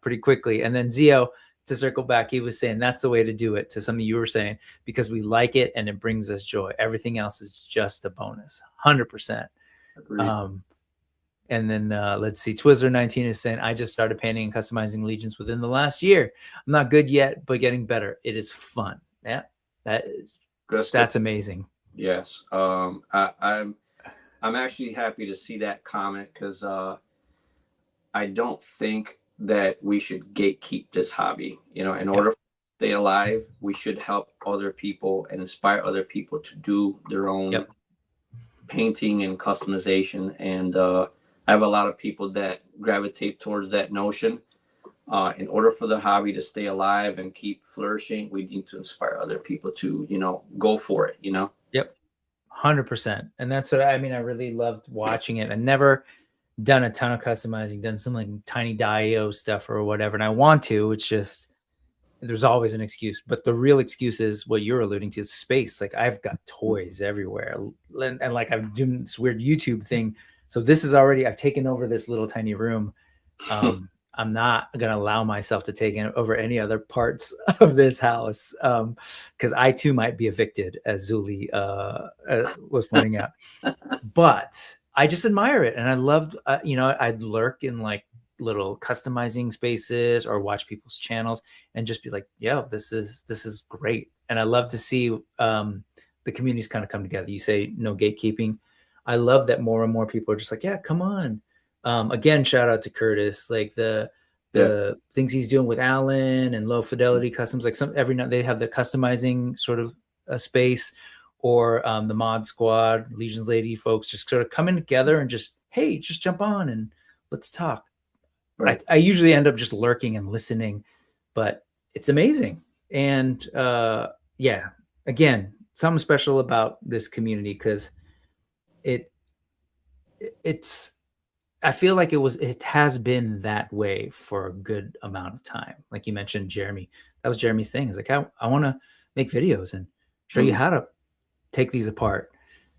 pretty quickly. And then Zio, to circle back, he was saying that's the way to do it, to something you were saying, because we like it and it brings us joy. Everything else is just a bonus. 100%. And then let's see, Twizzler19 is saying, I just started painting and customizing Legions within the last year. I'm not good yet, but getting better. It is fun. Yeah, that's amazing. Yes. I'm actually happy to see that comment, because I don't think that we should gatekeep this hobby. You know, in order to stay alive, we should help other people and inspire other people to do their own painting and customization. And I have a lot of people that gravitate towards that notion. In order for the hobby to stay alive and keep flourishing, we need to inspire other people to, you know, go for it, you know? Yep. 100%. And that's what I mean. I really loved watching it. I never done a ton of customizing, done some like tiny Dio stuff or whatever. And I want to, it's just, there's always an excuse, but the real excuse is what you're alluding to, is space. Like I've got toys everywhere, and like I'm doing this weird YouTube thing. So this is already, I've taken over this little tiny room. I'm not going to allow myself to take over any other parts of this house, because I too might be evicted, as Zuli was pointing out. But I just admire it. And I loved, you know, I'd lurk in like little customizing spaces or watch people's channels and just be like, yeah, this is great. And I love to see the communities kind of come together. You say no gatekeeping. I love that more and more people are just like, yeah, come on. Again, shout out to Curtis, like the things he's doing with Alan and Low Fidelity Customs, like every night they have the customizing sort of a space, or the Mod Squad, Legion's Lady folks just sort of coming together and just, hey, just jump on and let's talk. Right. I usually end up just lurking and listening, but it's amazing. And yeah, again, something special about this community, because it's I feel like it has been that way for a good amount of time. Like you mentioned, Jeremy, that was Jeremy's thing. It's like, I want to make videos and show you how to take these apart.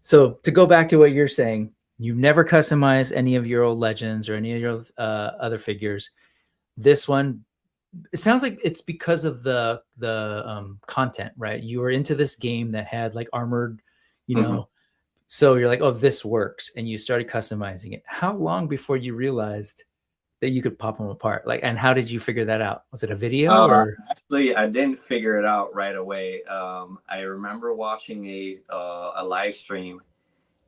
So to go back to what you're saying, you never customize any of your old Legends or any of your other figures. This one, it sounds like it's because of the content, right? You were into this game that had like armored, you know, so you're like, oh, this works. And you started customizing it. How long before you realized that you could pop them apart? Like, and how did you figure that out? Was it a video? Or? Actually, I didn't figure it out right away. I remember watching a live stream,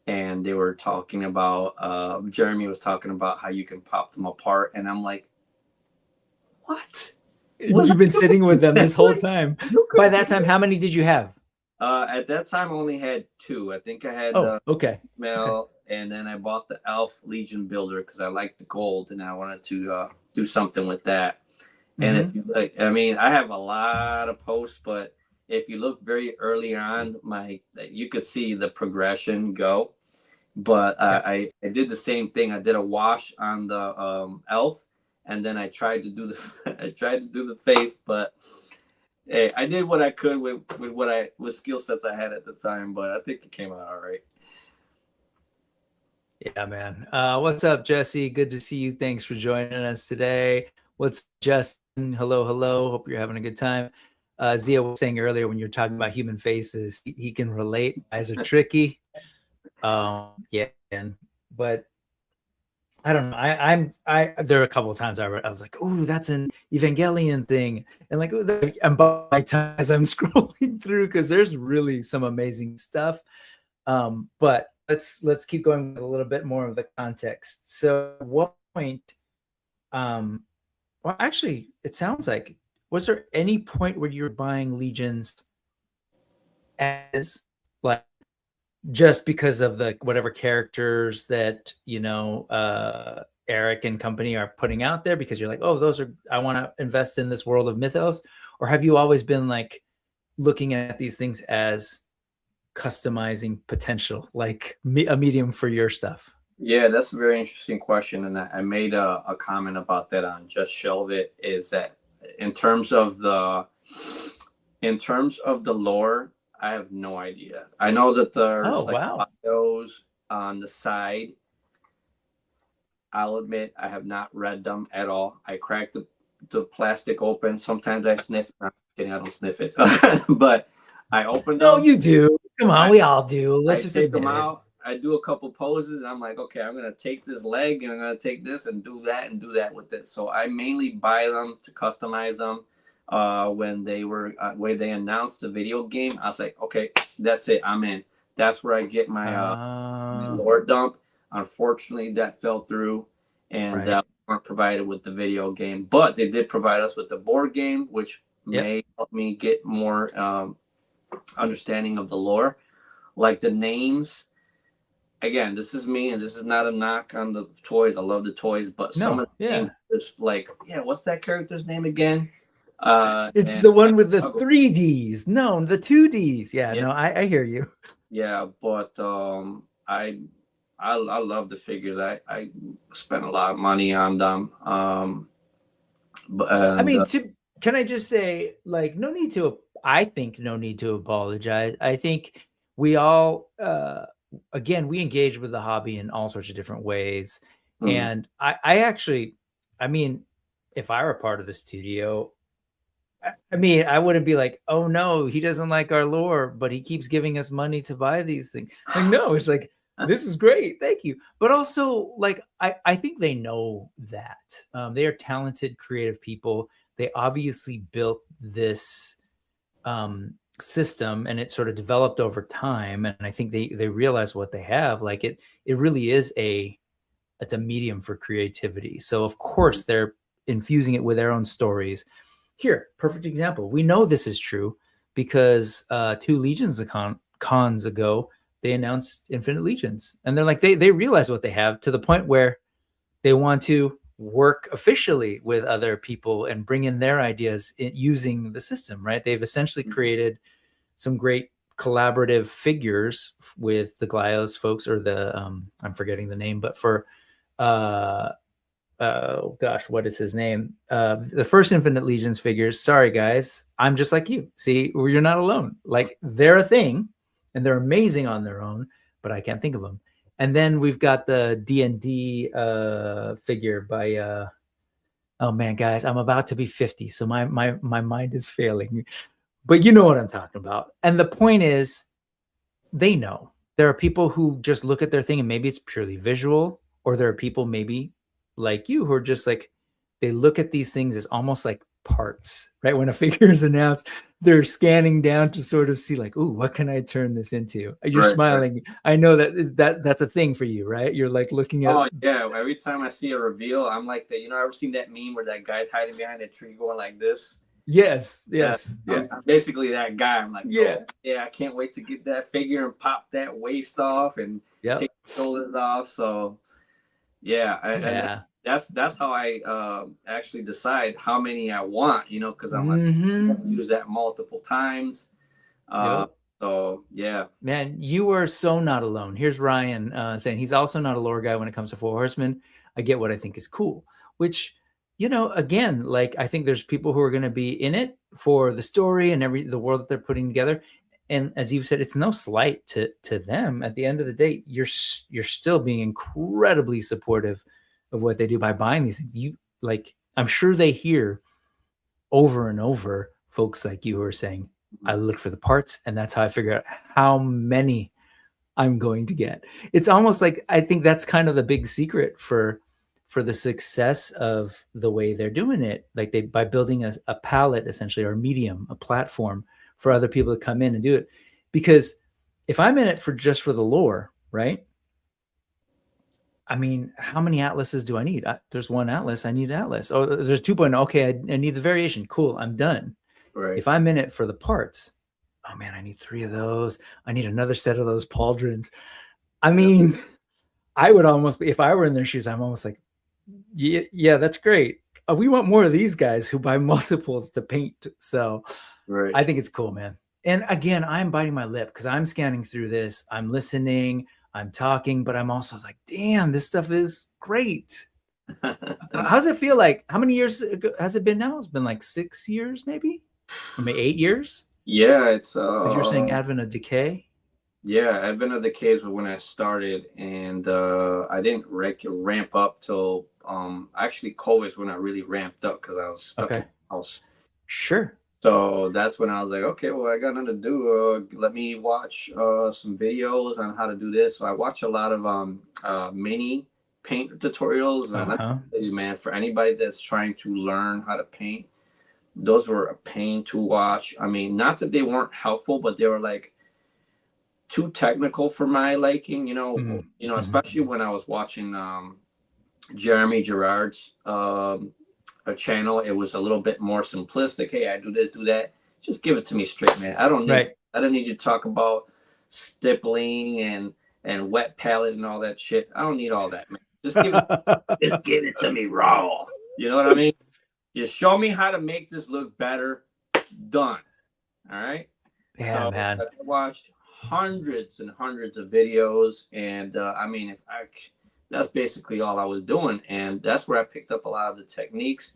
and they were talking about, Jeremy was talking about how you can pop them apart. And I'm like, what? You've been sitting with them this whole time. By that time, how many did you have? At that time, I only had 2. I think I had Mel, and then I bought the Elf Legion builder because I liked the gold and I wanted to do something with that. And if you like, I mean, I have a lot of posts, but if you look very early on, you could see the progression go. But I did the same thing. I did a wash on the Elf, and then I tried to do the face, but. Hey, I did what I could with skill sets I had at the time, but I think it came out all right. Yeah, man. What's up, Jesse? Good to see you. Thanks for joining us today. What's Justin? Hello, hello. Hope you're having a good time. Zia was saying earlier when you're talking about human faces, he can relate. Eyes are tricky. Yeah, but I don't know. There are a couple of times I was like, oh, that's an Evangelion thing. And like, and by time as I'm scrolling through, because there's really some amazing stuff. But let's keep going with a little bit more of the context. So at what point, well, actually, it sounds like, was there any point where you were buying Legions as like, just because of the whatever characters that Eric and company are putting out there, because you're like, oh, those are, I want to invest in this world of mythos? Or have you always been like looking at these things as customizing potential, like a medium for your stuff? Yeah, that's a very interesting question, and I made a comment about that on Just Shelve It. Is that in terms of the lore, I have no idea. I know that there's bios on the side. I'll admit I have not read them at all. I cracked the plastic open. Sometimes I sniff it. I'm kidding, I don't sniff it. But I opened them. No, you do. Come on, we all do. Let's just take them out. I do a couple poses. And I'm like, okay, I'm going to take this leg and I'm going to take this and do that with it. So I mainly buy them to customize them. When they announced the video game, I was like, okay, that's it, I'm in. That's where I get my lore dump. Unfortunately, that fell through, and weren't provided with the video game, but they did provide us with the board game, which may help me get more understanding of the lore, like the names. Again, this is me, and this is not a knock on the toys. I love the toys, but some of the names is like, what's that character's name again? It's the one with the 3Ds. No, the 2Ds. No, I hear you. Yeah, but I love the figures. I spent a lot of money on them. I mean, can I just say, like, I think no need to apologize. I think we all again, we engage with the hobby in all sorts of different ways. And I actually, I mean, if I were part of the studio, I mean, I wouldn't be like, oh no, he doesn't like our lore, but he keeps giving us money to buy these things. Like, no, it's like, this is great, thank you. But also, like, I think they know that. They are talented, creative people. They obviously built this system, and it sort of developed over time. And I think they realize what they have. Like, it really is it's a medium for creativity. So of course they're infusing it with their own stories. Here, perfect example. We know this is true because 2 Legions cons ago, they announced Infinite Legions. And they're like, they realize what they have, to the point where they want to work officially with other people and bring in their ideas using the system, right? They've essentially created some great collaborative figures with the Glyos folks, or the, I'm forgetting the name, but for, oh gosh, what is his name? The first Infinite Legions figures. Sorry, guys. I'm just like you. See, you're not alone. Like, they're a thing, and they're amazing on their own, but I can't think of them. And then we've got the D&D figure by, oh man, guys, I'm about to be 50, so my mind is failing me. But you know what I'm talking about. And the point is, they know. There are people who just look at their thing, and maybe it's purely visual, or there are people maybe like you who are just like, they look at these things as almost like parts, right? When a figure is announced, they're scanning down to sort of see like, ooh, what can I turn this into? You're smiling. Right. I know that's a thing for you, right? You're like looking at. Oh yeah, every time I see a reveal, I'm like that. Ever seen that meme where that guy's hiding behind a tree going like this? Yes. I'm basically that guy. I'm like, oh, I can't wait to get that figure and pop that waist off and take the shoulders off. So and that's how I actually decide how many I want, because I'm like, I'm gonna use that multiple times. So yeah, man, you are so not alone. Here's Ryan saying he's also not a lore guy when it comes to Four Horsemen. I get what I think is cool, which, again, like, I think there's people who are going to be in it for the story and the world that they're putting together. And as you've said, it's no slight to them. At the end of the day, you're still being incredibly supportive of what they do by buying these things. I'm sure they hear over and over folks like you who are saying, I look for the parts, and that's how I figure out how many I'm going to get. It's almost like, I think that's kind of the big secret for the success of the way they're doing it. Like by building a palette, essentially, or a medium, a platform for other people to come in and do it. Because if I'm in it just for the lore, right? I mean, how many atlases do I need? There's one atlas. I need an atlas. Oh, there's 2.0. Okay, I need the variation. Cool, I'm done. Right. If I'm in it for the parts, oh man, I need 3 of those. I need another set of those pauldrons. I mean, I would almost be, if I were in their shoes, I'm almost like, yeah, that's great. We want more of these guys who buy multiples to paint. So Right. I think it's cool, man. And again, I'm biting my lip because I'm scanning through this. I'm listening, I'm talking, but I'm also like, damn, this stuff is great. How's it feel like? How many years has it been now? It's been like 6 years, maybe? Or maybe 8 years? Yeah, it's Because you were saying Advent of Decay? Yeah, Advent of Decay was when I started, and I didn't ramp up till actually COVID is when I really ramped up because I was stuck in the house. Sure. So that's when I was like, okay, well, I got nothing to do. Let me watch some videos on how to do this. So I watch a lot of mini paint tutorials. And let me tell you, man, for anybody that's trying to learn how to paint, those were a pain to watch. I mean, not that they weren't helpful, but they were like too technical for my liking, especially when I was watching Jeremy Gerard's a channel. It was a little bit more simplistic. Hey, I do this, do that. Just give it to me straight, man. I don't need you to talk about stippling and wet palette and all that shit. I don't need all that, man. Just give it to me raw. You know what I mean? Just show me how to make this look better. Done. All right. Yeah, so, man. I watched hundreds and hundreds of videos, and I mean, that's basically all I was doing, and that's where I picked up a lot of the techniques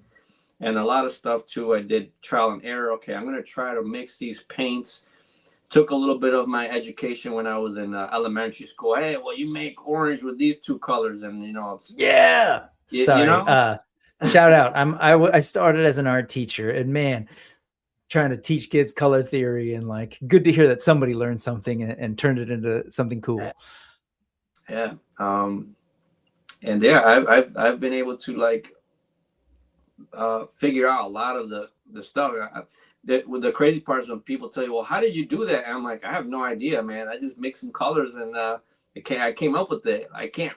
and a lot of stuff too. I did trial and error. Okay, I'm going to try to mix these paints. Took a little bit of my education when I was in elementary school. Hey, well, you make orange with these 2 colors, and Sorry. Shout out. I started as an art teacher, and man, trying to teach kids color theory, and like, good to hear that somebody learned something and turned it into something cool. Yeah. And yeah, I've been able to like figure out a lot of the stuff. The crazy part is when people tell you, well, how did you do that? And I'm like, I have no idea, man. I just mixed some colors and I came up with it. I can't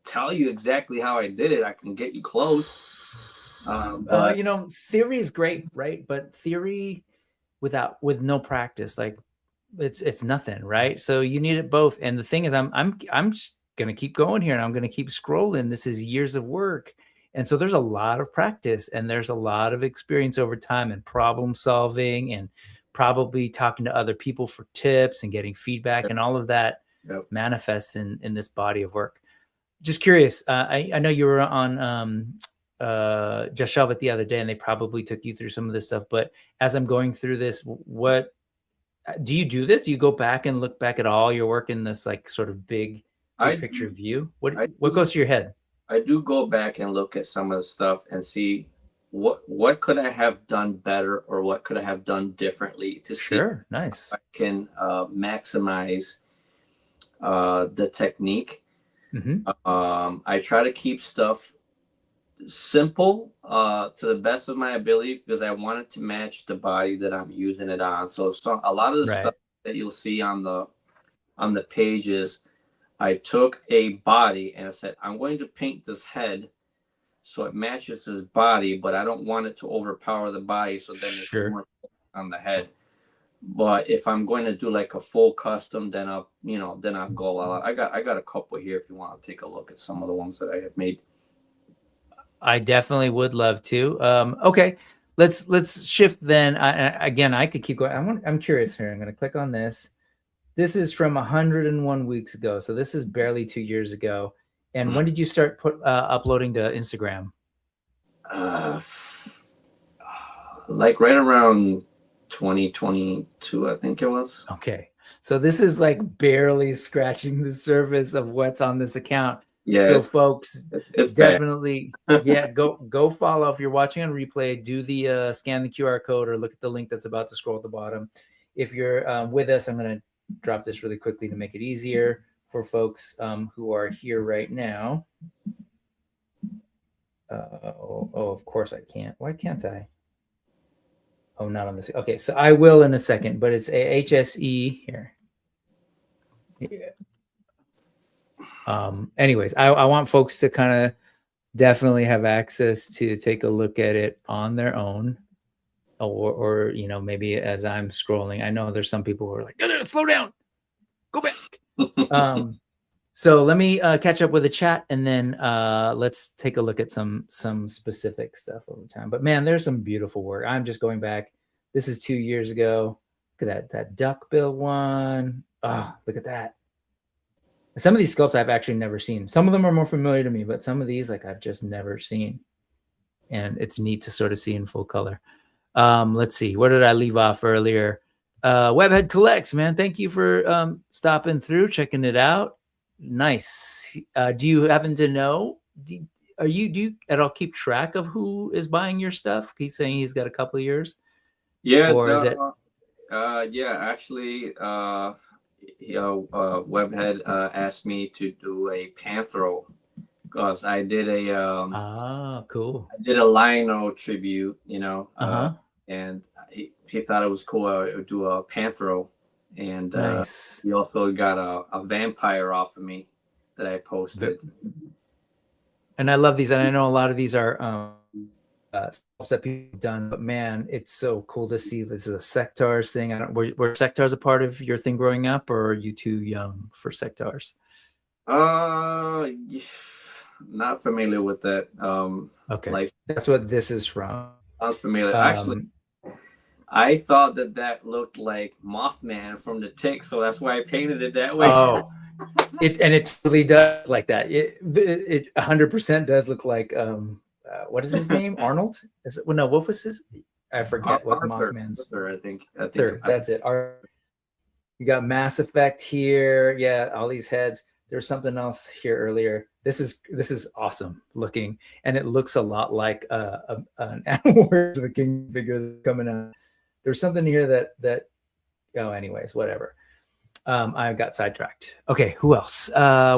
tell you exactly how I did it. I can get you close. But theory is great, right? But theory with no practice, like it's nothing, right? So you need it both. And the thing is, I'm just gonna keep going here, and I'm gonna keep scrolling. This is years of work, and so there's a lot of practice, and there's a lot of experience over time, and problem solving, and probably talking to other people for tips and getting feedback, and all of that manifests in this body of work. Just curious, I know you were on Just Shelve the other day, and they probably took you through some of this stuff, but as I'm going through this, what do you do this? Do you go back and look back at all your work in this like sort of big picture view? What goes to your head? I do go back and look at some of the stuff and see what could I have done better, or what could I have done differently to see nice. if I can maximize the technique. I try to keep stuff simple to the best of my ability, because I want it to match the body that I'm using it on. So a lot of the stuff that you'll see on the pages, I took a body and I said, I'm going to paint this head so it matches his body, but I don't want it to overpower the body, so then it's more on the head. But if I'm going to do like a full custom, then I'll go out. I got a couple here if you want to take a look at some of the ones that I have made. I definitely would love to. Okay, let's shift then. Again, I could keep going. I'm curious here. I'm going to click on this. This is from 101 weeks ago, so this is barely 2 years ago. And when did you start uploading to Instagram? Like right around 2022, I think it was. Okay, so this is like barely scratching the surface of what's on this account. Yeah, So folks, it's definitely, yeah, go follow. If you're watching on replay, do the scan the QR code or look at the link that's about to scroll at the bottom. If you're with us, I'm going to drop this really quickly to make it easier for folks who are here right now. Of course I can't. Why can't I? Oh, not on this. Okay, so I will in a second, but it's a HSE here. Yeah. Anyways, I want folks to kind of definitely have access to take a look at it on their own, or you know, maybe as I'm scrolling. I know there's some people who are like, no, slow down, go back. So let me catch up with the chat, and then let's take a look at some specific stuff over time. But man, there's some beautiful work. I'm just going back. This is 2 years ago. Look at that duckbill one. Oh, look at that. Some of these sculpts I've actually never seen. Some of them are more familiar to me, but some of these, like, I've just never seen. And it's neat to sort of see in full color. Let's see. Where did I leave off earlier? Webhead Collects, man. Thank you for stopping through, checking it out. Nice. Do you happen to know? Do you at all keep track of who is buying your stuff? He's saying he's got a couple of years. Yeah. Or is it? Yeah. Actually, Webhead asked me to do a panthro because I did a cool. I did a Lionel tribute, you know, Uh-huh. and he thought it was cool. I would do a panthro, and Nice. he also got a vampire off of me that I posted. And I love these, and I know a lot of these are stuff that people have done, but man, it's so cool to see. This is a sectars thing. I don't were sectars a part of your thing growing up, or are you too young for sectars? Not familiar with that. Okay, like, that's what this is from. Sounds familiar. Actually, I thought that looked like Mothman from the Tick, so that's why I painted it that way. Oh, it really does like that. It 100% does look like what is his name? Arnold? Is it? Well, no. What was his? I forget what Mothman's. Arthur, I think. That's it. You got Mass Effect here. Yeah, all these heads. There's something else here earlier. This is awesome looking, and it looks a lot like an Animal the King figure coming out. There's something here that. Oh, anyways, whatever. I got sidetracked. Okay, who else?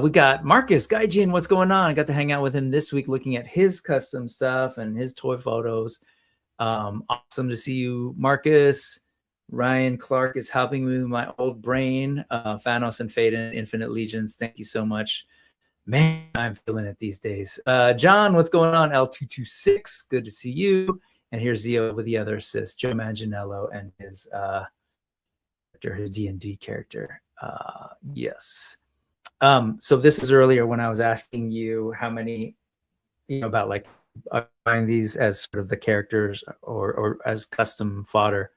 We got Marcus Gaijin. What's going on? I got to hang out with him this week, looking at his custom stuff and his toy photos. Awesome to see you, Marcus. Ryan Clark is helping me with my old brain. Thanos and Faden, Infinite Legions. Thank you so much. Man, I'm feeling it these days. John, what's going on? L226, good to see you. And here's Zio with the other assist, Joe Manganiello and his D&D character. Yes. So this is earlier when I was asking you how many, about like buying these as sort of the characters or as custom fodder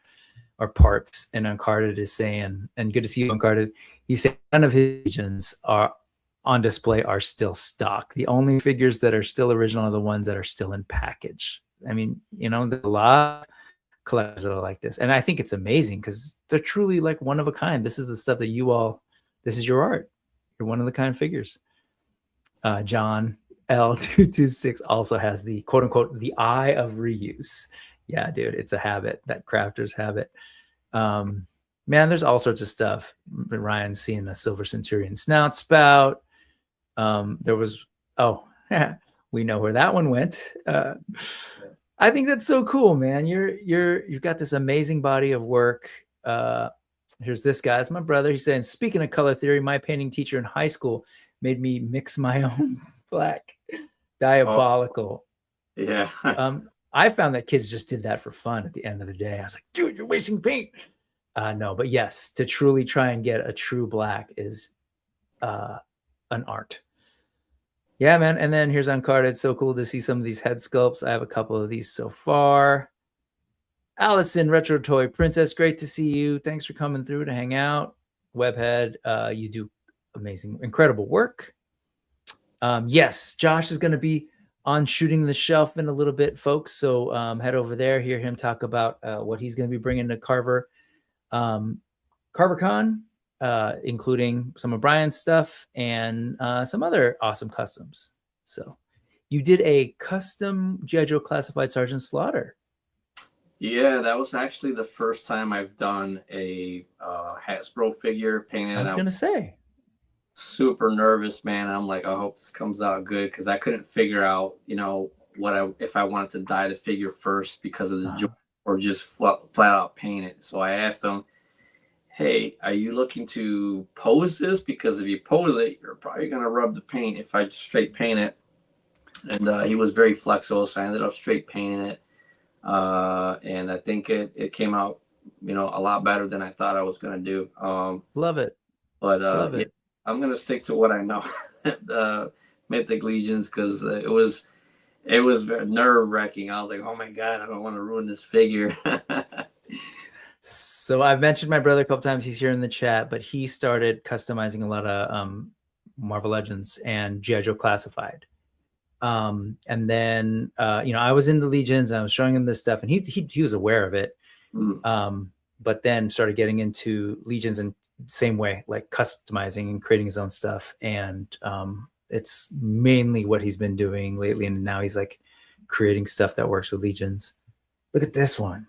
or parts. And Uncarded is saying, and good to see you, Uncarded. He said none of his regions are on display are still stock. The only figures that are still original are the ones that are still in package. I mean, there's a lot of collectors that are like this, and I think it's amazing because they're truly like one of a kind. This is the stuff that this is your art. You're one of the kind figures. John L226 also has the quote unquote the eye of reuse. Yeah, dude, it's a habit, that crafter's habit. Man, there's all sorts of stuff. Ryan's seeing a Silver Centurion snout spout. There was we know where that one went. I think that's so cool, man. You've got this amazing body of work. Here's this guy. It's my brother. He's saying, speaking of color theory, my painting teacher in high school made me mix my own black. Diabolical. Oh, yeah. I found that kids just did that for fun at the end of the day. I was like, dude, you're wasting paint. No, but yes, to truly try and get a true black is an art. Yeah, man. And then here's Uncarded. So cool to see some of these head sculpts. I have a couple of these so far. Allison, Retro Toy Princess, great to see you. Thanks for coming through to hang out. Webhead, you do amazing, incredible work. Yes, Josh is going to be on Shooting the Shelf in a little bit, folks. So head over there, hear him talk about what he's going to be bringing to Karvar. Karvar Kon, including some of Brian's stuff and some other awesome customs. So you did a custom G.I. Joe classified Sergeant Slaughter. Yeah, that was actually the first time I've done a Hasbro figure painted. I was going to say. Super nervous, man. I'm like, I hope this comes out good, because I couldn't figure out, you know, if I wanted to dye the figure first because of the joint, or just flat out paint it. So I asked him, hey, are you looking to pose this? Because if you pose it, you're probably going to rub the paint if I just straight paint it. And he was very flexible, so I ended up straight painting it. And I think it came out, you know, a lot better than I thought I was going to do. Love it. But Love it. Yeah, I'm going to stick to what I know, Mythic Legions, because it was nerve wracking. I was like, oh my God, I don't want to ruin this figure. So I've mentioned my brother a couple times. He's here in the chat, but he started customizing a lot of Marvel Legends and G.I. Joe Classified. And then, you know, I was in the Legions and I was showing him this stuff, and he was aware of it. But then started getting into Legions in same way, like customizing and creating his own stuff. And it's mainly what he's been doing lately. And now he's like creating stuff that works with Legions. Look at this one.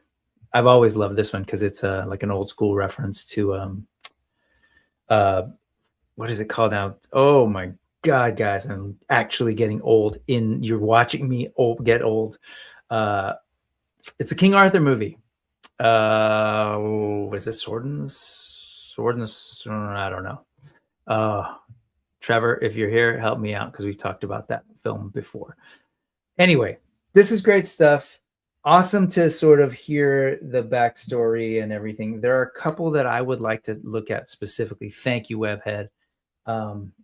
I've always loved this one because it's like an old school reference to what is it called now? Oh my God, guys, I'm actually getting old. You're watching me get old. It's a King Arthur movie. Is it Sword and I don't know. Trevor, if you're here, help me out, because we've talked about that film before. Anyway, this is great stuff. Awesome to sort of hear the backstory and everything. There are a couple that I would like to look at specifically. Thank you, Webhead.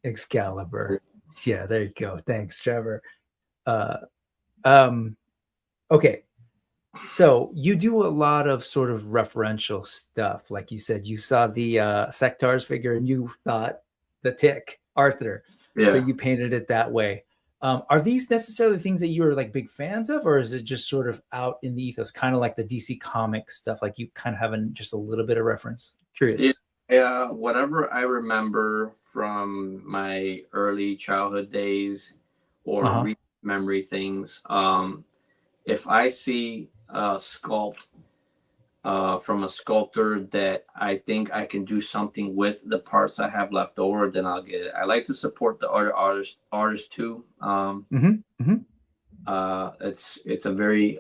Excalibur. Yeah, there you go. Thanks, Trevor. Okay. So you do a lot of sort of referential stuff. Like you said, you saw the Sectars figure and you thought the Tick, Arthur. Yeah. So you painted it that way. Are these necessarily things that you're like big fans of, or is it just sort of out in the ethos, kind of like the DC comic stuff? Like you kind of have just a little bit of reference? Curious. Yeah, whatever I remember from my early childhood days or memory things. If I see a sculpt from a sculptor that I think I can do something with the parts I have left over, then I'll get it. I like to support the other artists too. It's a very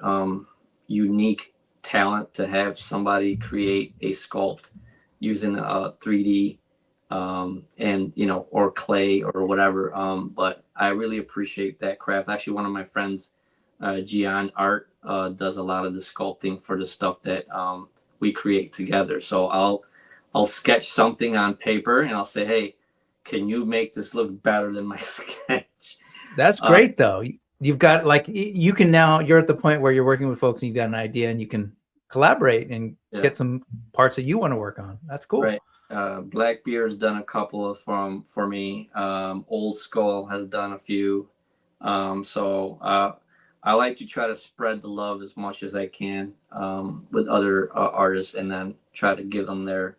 unique talent to have somebody create a sculpt using 3D and, you know, or clay or whatever. But I really appreciate that craft. Actually, one of my friends, Gian Art, does a lot of the sculpting for the stuff that we create together. So I'll sketch something on paper and I'll say, hey, can you make this look better than my sketch? That's great though. You've got like, you can now, you're at the point where you're working with folks and you've got an idea and you can collaborate and get some parts that you want to work on. That's cool. Right. Blackbeard's done a couple for me. Old Skull has done a few. So I like to try to spread the love as much as I can with other artists, and then try to give them to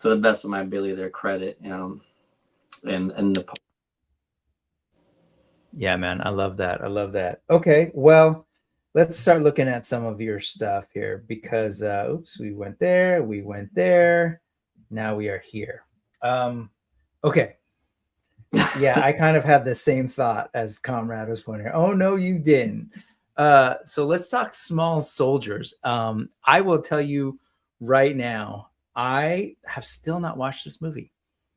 the best of my ability, their credit. And the. Yeah, man, I love that. I love that. Okay, well, let's start looking at some of your stuff here, because oops, we went there, now we are here. Okay. Yeah, I kind of had the same thought as Comrade was pointing out. Oh no, you didn't. So let's talk Small Soldiers. I will tell you right now, I have still not watched this movie.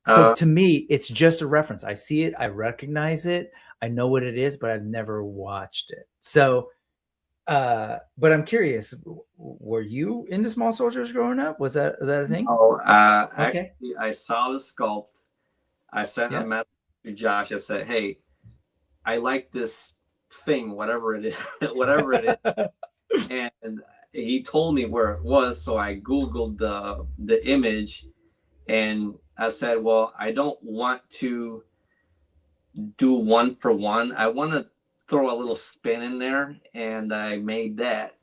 So to me, it's just a reference. I see it, I recognize it, I know what it is, but I've never watched it. So, but I'm curious, were you into Small Soldiers growing up? Was that a thing? Oh, okay. Actually, I saw the sculpt. I sent a message to Josh. I said, hey, I like this thing, whatever it is, whatever it is. And he told me where it was. So I Googled the image, and I said, well, I don't want to do one for one. I want to throw a little spin in there. And I made that.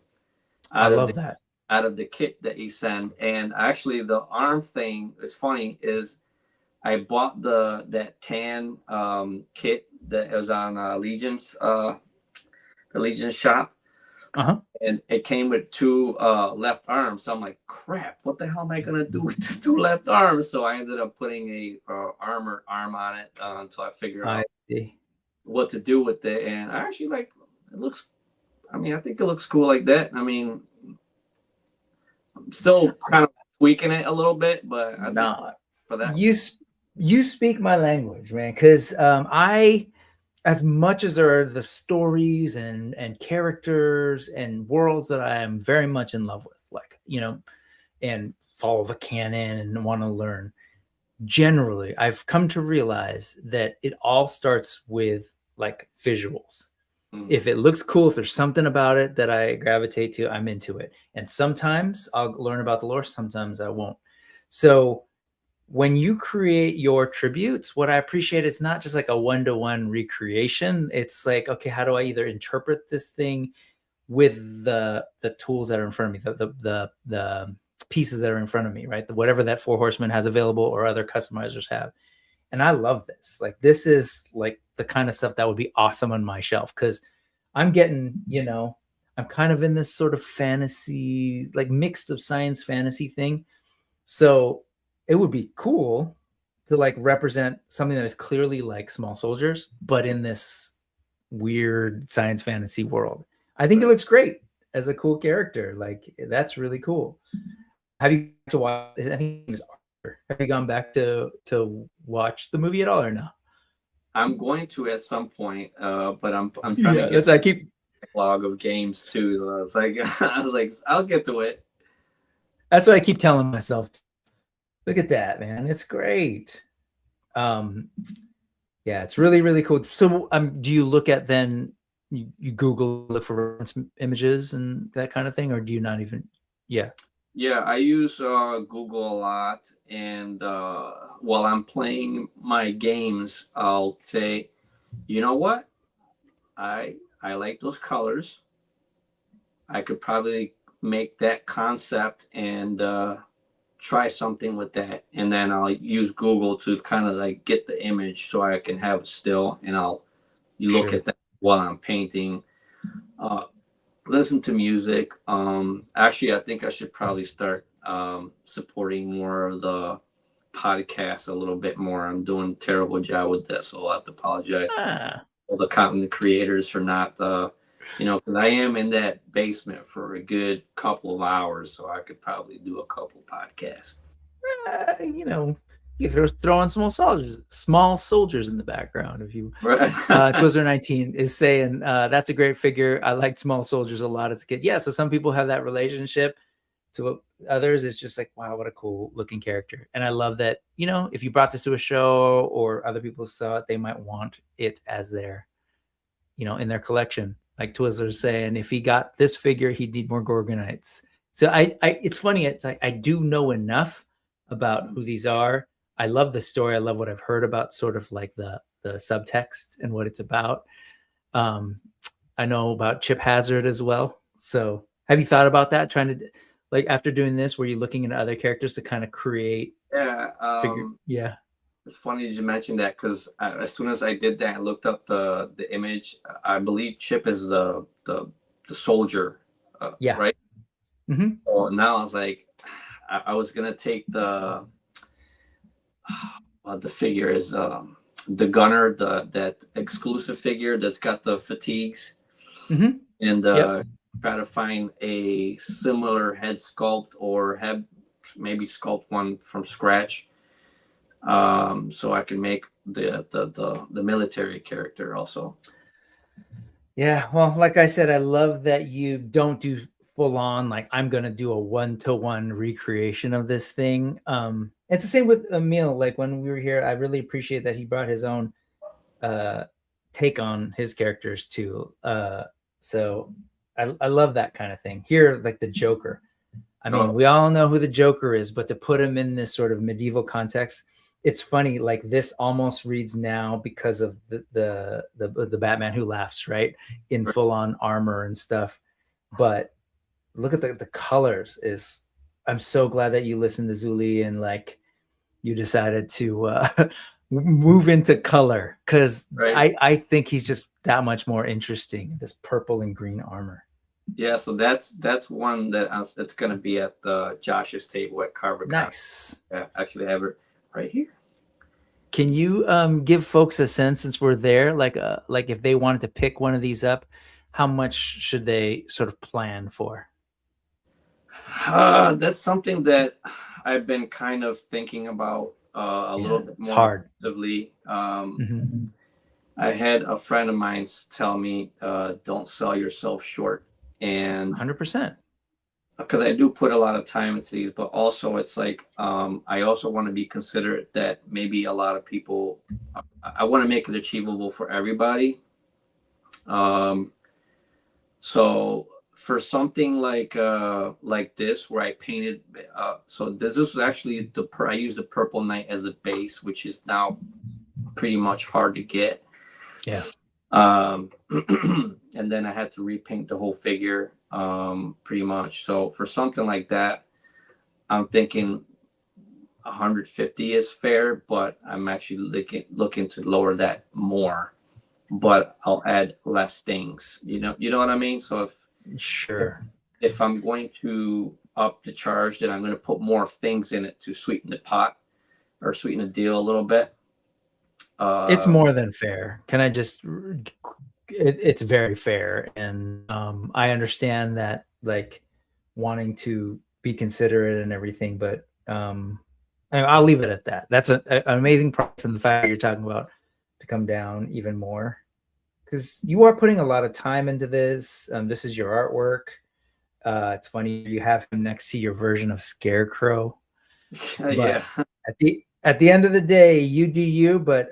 I love that. out of the kit that he sent. And actually, the arm thing is funny. Is I bought that tan kit that was on Legion's the Legion shop. And it came with two left arms. So I'm like, crap, what the hell am I gonna do with the two left arms? So I ended up putting a armor arm on it until I figure out what to do with it. And I actually like it. Looks, I mean, I think it looks cool like that. I mean, I'm still kind of tweaking it a little bit, but I think for that, you speak my language, man. Because I, as much as there are the stories and characters and worlds that I am very much in love with, like, you know, and follow the canon and want to learn, generally I've come to realize that it all starts with like visuals. If it looks cool, if there's something about it that I gravitate to, I'm into it. And sometimes I'll learn about the lore, sometimes I won't. So when you create your tributes, what I appreciate is not just like a one-to-one recreation. It's like, okay, how do I either interpret this thing with the tools that are in front of me, the pieces that are in front of me, right? Whatever that Four Horsemen has available or other customizers have. And I love this. Like, this is like the kind of stuff that would be awesome on my shelf, because I'm getting, you know, I'm kind of in this sort of fantasy, like mixed of science fantasy thing. So it would be cool to like represent something that is clearly like Small Soldiers, but in this weird science fantasy world. I think it looks great as a cool character. Like, that's really cool. Have you to watch? I think it was Arthur. Have you gone back to watch the movie at all or no? I'm going to at some point, but I'm trying to get I keep a backlog of games too. So I was like, I'll get to it. That's what I keep telling myself. Look at that, man! It's great. Yeah, it's really, really cool. So, do you look at then? You Google, look for reference images and that kind of thing, or do you not even? Yeah. Yeah, I use Google a lot, and while I'm playing my games, I'll say, you know what? I like those colors. I could probably make that concept and try something with that, and then I'll use Google to kind of like get the image so I can have it still, and I'll look at that while I'm painting. Listen to music. Actually, I think I should probably start supporting more of the podcast a little bit more. I'm doing a terrible job with that, so I'll have to apologize to all the content creators for not, you know, because I am in that basement for a good couple of hours, so I could probably do a couple podcasts. You know, you throw on small soldiers in the background. If you, Twizzler19 is saying that's a great figure. I liked Small Soldiers a lot as a kid. Yeah, so some people have that relationship. To others, it's just like, wow, what a cool looking character. And I love that, you know, if you brought this to a show or other people saw it, they might want it as their, you know, in their collection. Like Twizzler's saying, if he got this figure, he'd need more Gorgonites. So I it's funny. It's like I do know enough about who these are. I love the story. I love what I've heard about sort of like the subtext and what it's about. I know about Chip Hazard as well. So have you thought about that? Trying to, like, after doing this, were you looking into other characters to kind of create? Yeah. It's funny you mentioned that, because as soon as I did that, I looked up the image. I believe Chip is the soldier. Right. Mm-hmm. So now I was like, I was gonna take the figure is the gunner, that exclusive figure that's got the fatigues, and try to find a similar head sculpt or maybe sculpt one from scratch, so I can make the military character also. Yeah, well, like I said, I love that you don't do full on, like, I'm gonna do a one-to-one recreation of this thing. It's the same with Emil. Like, when we were here, I really appreciate that he brought his own take on his characters too. So I love that kind of thing. Here, like the Joker. I mean, we all know who the Joker is, but to put him in this sort of medieval context, it's funny. Like, this almost reads now because of the Batman Who Laughs, right? In full on armor and stuff. But look at the colors. I'm so glad that you listened to Zuli and like you decided to move into color, because Right. I think he's just that much more interesting. This purple and green armor. Yeah, so that's one that it's going to be at Josh's table at Karvar Kon. Nice. I actually have it right here. Can you give folks a sense, since we're there, like if they wanted to pick one of these up, how much should they sort of plan for? That's something that I've been kind of thinking about a little bit more hard. aggressively. Mm-hmm. I had a friend of mine tell me, don't sell yourself short. And 100%. Because I do put a lot of time into these, but also it's like, I also want to be considerate that maybe a lot of people, I want to make it achievable for everybody. So for something like this, where I painted, so this is actually I used the Purple Knight as a base, which is now pretty much hard to get. Yeah. And then I had to repaint the whole figure, pretty much. So for something like that, I'm thinking 150 is fair, but I'm actually looking to lower that more. But I'll add less things. You know what I mean? So if I'm going to up the charge, then I'm going to put more things in it to sweeten the pot or sweeten the deal a little bit. It's more than fair. Can I just? It's very fair, and I understand that, like, wanting to be considerate and everything, but I'll leave it at that. That's an amazing price, and the fact that you're talking about to come down even more, because you are putting a lot of time into this. This is your artwork. It's funny you have him next to your version of Scarecrow. Yeah. At the end of the day, you do you, but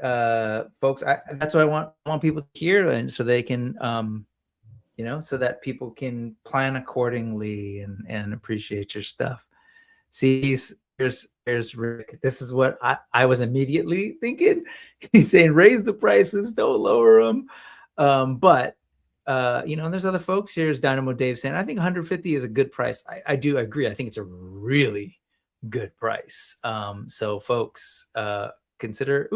folks, that's what I want people to hear, and so they can, so that people can plan accordingly and appreciate your stuff. See, there's Rick. This is what I was immediately thinking. He's saying raise the prices, don't lower them. But and there's other folks. Here's Dynamo Dave saying, I think 150 is a good price. I do agree. I think it's a really good price. So folks, consider.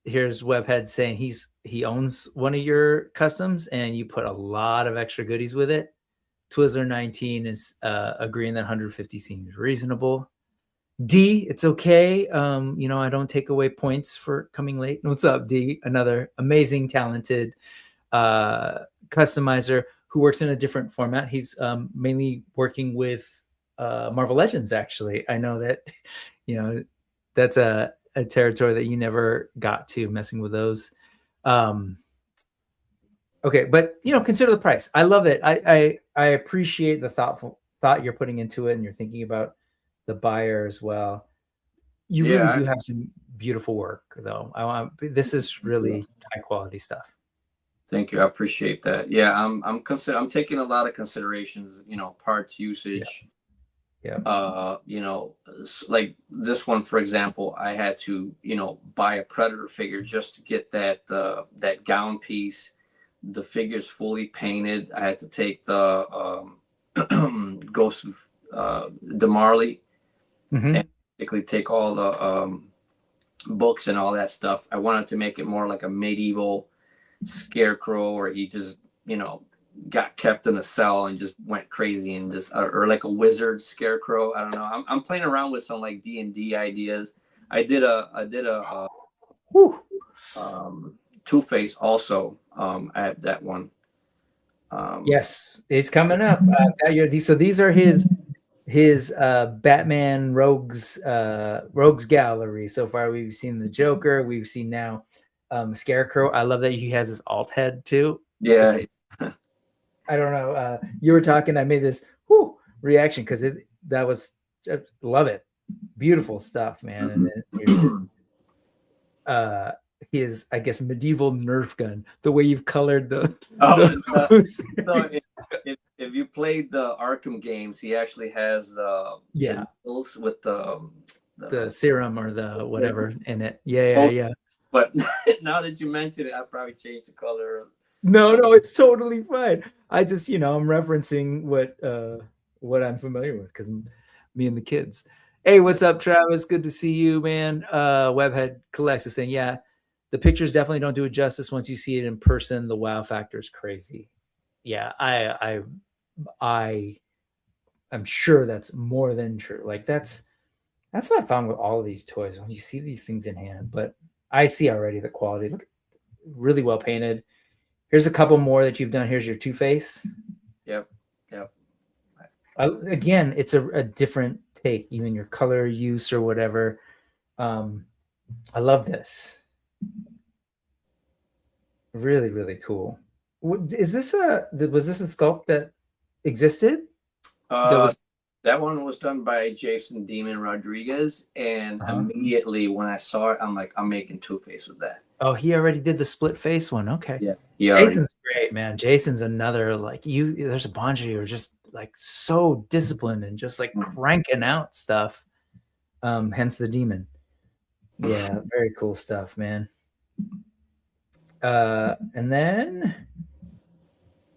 Here's Webhead saying he owns one of your customs, and you put a lot of extra goodies with it. Twizzler 19 is agreeing that 150 seems reasonable. D, it's okay. I don't take away points for coming late. What's up, D? Another amazing, talented customizer who works in a different format. He's mainly working with Marvel Legends, actually. I know that, that's a territory that you never got to, messing with those. Okay, but consider the price. I love it. I appreciate the thought you're putting into it, and you're thinking about the buyer as well. You really do have some beautiful work, though. This is really high quality stuff. Thank you. I appreciate that. Yeah, I'm taking a lot of considerations, parts usage. Yeah. Like this one, for example, I had to, buy a Predator figure just to get that gown piece. The figure's fully painted. I had to take the Ghost of DeMarley, and basically take all the books and all that stuff. I wanted to make it more like a medieval Scarecrow, or he just got kept in a cell and just went crazy, and just or like a wizard Scarecrow. I don't know. I'm playing around with some like D&D ideas. I did a Two-Face also. I have that one. Yes, it's coming up. So these are his Batman rogues gallery. So far, we've seen the Joker. We've seen now Scarecrow. I love that he has his alt head too. Yeah. I don't know. You were talking. I made this reaction because love it. Beautiful stuff, man. And then his, I guess, medieval Nerf gun. The way you've colored the. If you played the Arkham games, he actually has the needles with the serum or the whatever in it. Yeah. But now that you mention it, I'll probably change the color. No, it's totally fine. I just, I'm referencing what I'm familiar with because me and the kids. Hey, what's up, Travis? Good to see you, man. Webhead Collects is saying, yeah, the pictures definitely don't do it justice once you see it in person. The wow factor is crazy. Yeah, I'm sure that's more than true. Like that's what I found with all of these toys when you see these things in hand. But I see already the quality. Look, really well painted. Here's a couple more that you've done. Here's your Two-Face. Yep. Again, it's a different take, even your color use or whatever. I love this. Really, really cool. Was this a sculpt that existed? That one was done by Jason Demon Rodriguez, and immediately when I saw it, I'm like, I'm making Two-Face with that. Oh, he already did the split face one. Okay. Yeah. Jason's great, man. Jason's another there's a bunch of you who are just like so disciplined and just like cranking out stuff. Hence the demon. Yeah, very cool stuff, man. And then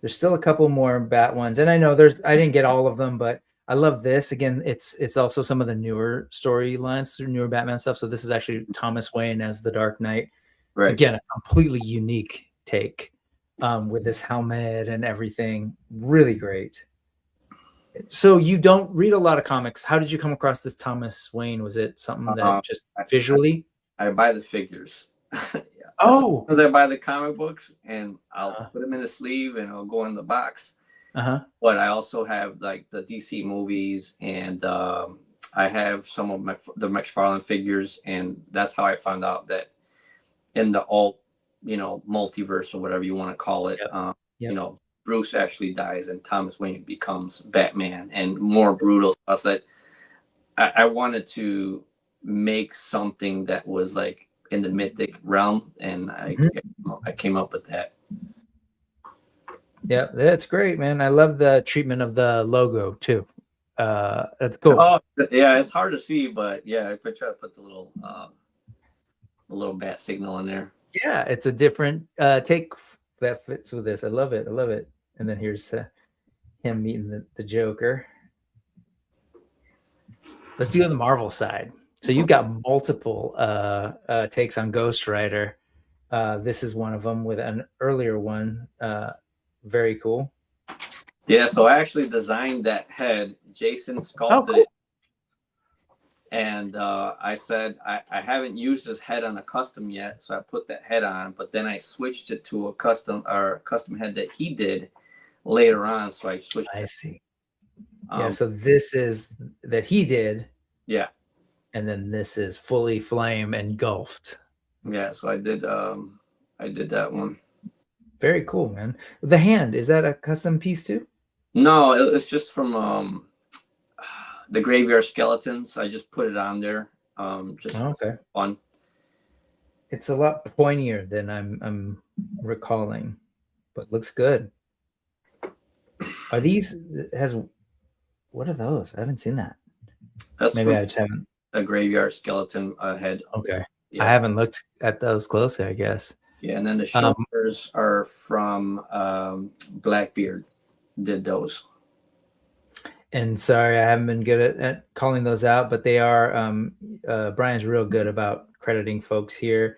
there's still a couple more bat ones. And I know I didn't get all of them, but I love this. Again, it's also some of the newer storylines, newer Batman stuff. So this is actually Thomas Wayne as the Dark Knight. Right. Again, a completely unique take with this helmet and everything. Really great. So you don't read a lot of comics. How did you come across this Thomas Wayne? Was it something that just visually? I buy the figures. Oh, because I buy the comic books and I'll put them in the sleeve and I'll go in the box. But I also have like the DC movies and I have some of the McFarlane figures, and that's how I found out that in the multiverse or whatever you want to call it, Bruce actually dies and Thomas Wayne becomes Batman and more brutal. I said I wanted to make something that was like in the mythic realm, and I came up with that. Yeah, that's great, man. I love the treatment of the logo too. That's cool. Oh, yeah, it's hard to see, but yeah, I try to put the little bat signal in there. Yeah, it's a different take that fits with this. I love it. And then here's him meeting the Joker. Let's do the Marvel side. So you've got multiple takes on Ghost Rider. This is one of them with an earlier one. Very cool. Yeah, so I actually designed that head. Jason sculpted it. And I said, I haven't used this head on a custom yet, so I put that head on, but then I switched it to a custom head that he did later on. So I switched. I see. So this is that he did. Yeah. And then this is fully flame engulfed. Yeah, so I did that one. Very cool, man. The hand, is that a custom piece too? No, it's just from the Graveyard Skeletons. I just put it on there. Just fun. It's a lot pointier than I'm recalling, but looks good. Are these what are those? I haven't seen that. Maybe I just haven't. A Graveyard Skeleton head. Okay. Yeah. I haven't looked at those closely, I guess. Yeah, and then the shoulders are from Blackbeard. Did those. And sorry, I haven't been good at calling those out, but they are. Brian's real good about crediting folks here.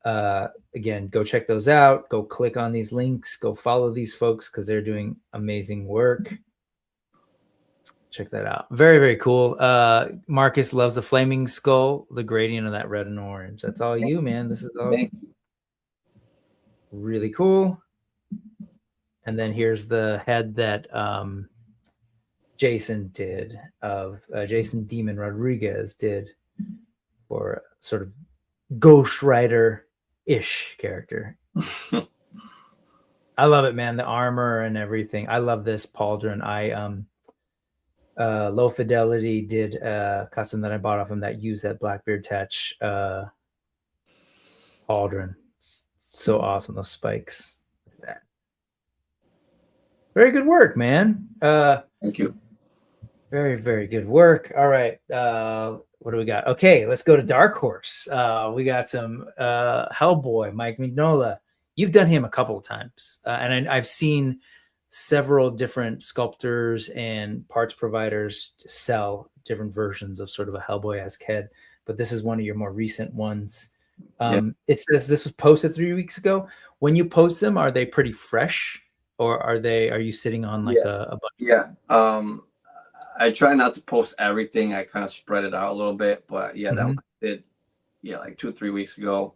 Again, go check those out. Go click on these links. Go follow these folks because they're doing amazing work. Check that out. Very, very cool. Marcus loves the flaming skull, the gradient of that red and orange. That's all you, man. This is all really cool. And then here's the head that Jason did Jason Demon Rodriguez did for sort of Ghost Rider-ish character. I love it, man. The armor and everything. I love this pauldron. Low Fidelity did a custom that I bought off him that used that Blackbeard touch pauldron. It's so awesome, those spikes. That. Very good work, man. Thank you. Very, very good work. All right. What do we got? Okay, let's go to Dark Horse. We got some Hellboy, Mike Mignola. You've done him a couple of times. And I've seen several different sculptors and parts providers sell different versions of sort of a Hellboy-esque head, but this is one of your more recent ones. It says this was posted 3 weeks ago. When you post them, are they pretty fresh, or are you sitting on like a bunch? Yeah. I try not to post everything. I kind of spread it out a little bit, but yeah, that one did. Yeah, like 2-3 weeks ago,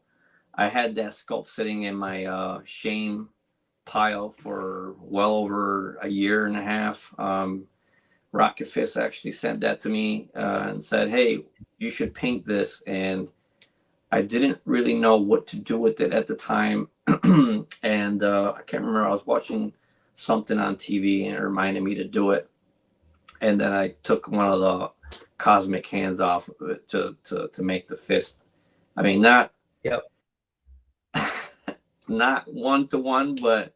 I had that sculpt sitting in my shame pile for well over a year and a half. Rocket Fist actually sent that to me and said, "Hey, you should paint this." And I didn't really know what to do with it at the time. And I can't remember. I was watching something on TV and it reminded me to do it. And then I took one of the cosmic hands off of it to make the fist. I mean, not not 1-to-1, but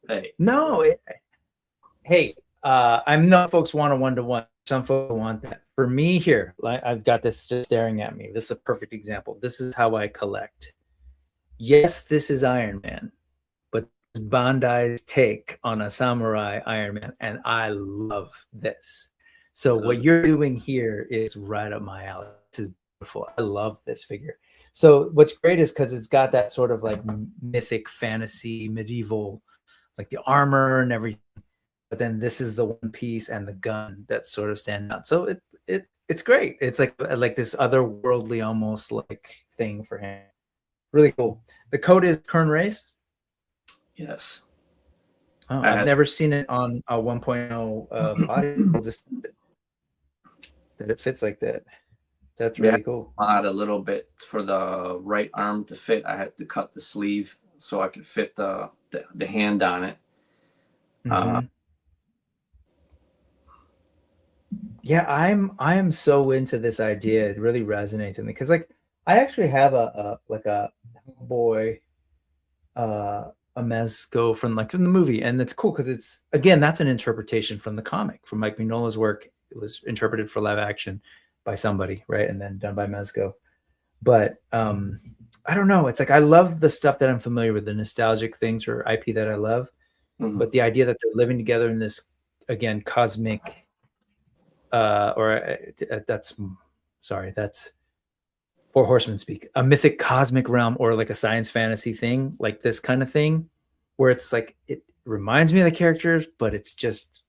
hey. No, I know folks want a 1-to-1. Some folks want that. For me here, I've got this just staring at me. This is a perfect example. This is how I collect. Yes, this is Iron Man, but it's Bandai's take on a samurai Iron Man, and I love this. So what you're doing here is right up my alley. This is beautiful. I love this figure. So what's great is because it's got that sort of like mythic fantasy, medieval, like the armor and everything. But then this is the one piece and the gun that sort of stand out. So it's great. It's like this otherworldly almost like thing for him. Really cool. The coat is Kern Race. Yes. Oh, I've never seen it on a 1.0 body. That it fits like that. That's really cool. Mod a little bit for the right arm to fit. I had to cut the sleeve so I could fit the hand on it. Yeah, I am so into this idea. It really resonates with me because, like, I actually have a boy, a Mezco from the movie, and it's cool because it's, again, that's an interpretation from the comic, from Mike Mignola's work. It was interpreted for live action by somebody, right, and then done by Mezco. But I don't know. It's like I love the stuff that I'm familiar with, the nostalgic things or IP that I love, but the idea that they're living together in this, again, cosmic. That's Four Horsemen speak, a mythic cosmic realm, or like a science fantasy thing, like this kind of thing, where it's like it reminds me of the characters, but it's just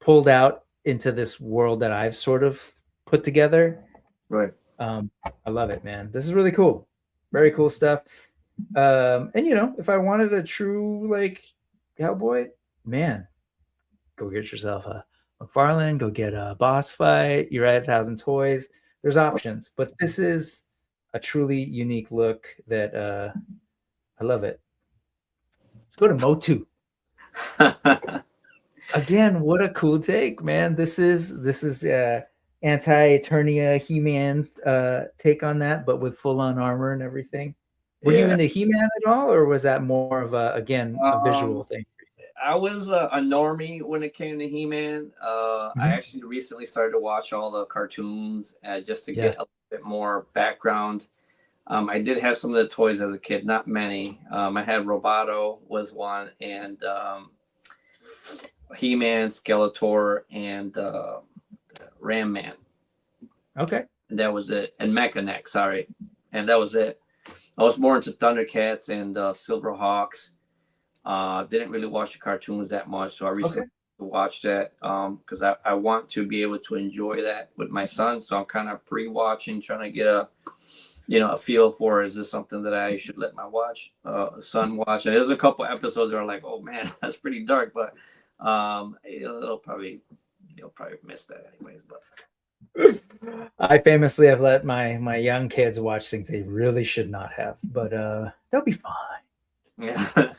pulled out into this world that I've sort of put together. Right. I love it, man. This is really cool. Very cool stuff. And if I wanted a true like cowboy, man, go get yourself a McFarlane, go get a Boss Fight. You're at 1,000 Toys. There's options, but this is a truly unique look that I love it. Let's go to Motu. Again, what a cool take, man. This is anti-Eternia He-Man take on that, but with full-on armor and everything. Were you into He-Man at all, or was that more of a visual thing? I was a normie when it came to He-Man. I actually recently started to watch all the cartoons just to get a little bit more background. I did have some of the toys as a kid, not many. I had Roboto was one, and He-Man, Skeletor, and Ram Man. Okay. And that was it. And Mecha-Neck, sorry. And that was it. I was more into Thundercats and Silverhawks. Didn't really watch the cartoons that much, so I recently watched that because I want to be able to enjoy that with my son. So I'm kind of pre-watching, trying to get a feel for, is this something that I should let my son watch? And there's a couple episodes that are like, oh man, that's pretty dark, but he'll probably miss that anyways. But I famously have let my young kids watch things they really should not have, but they'll be fine. Yeah.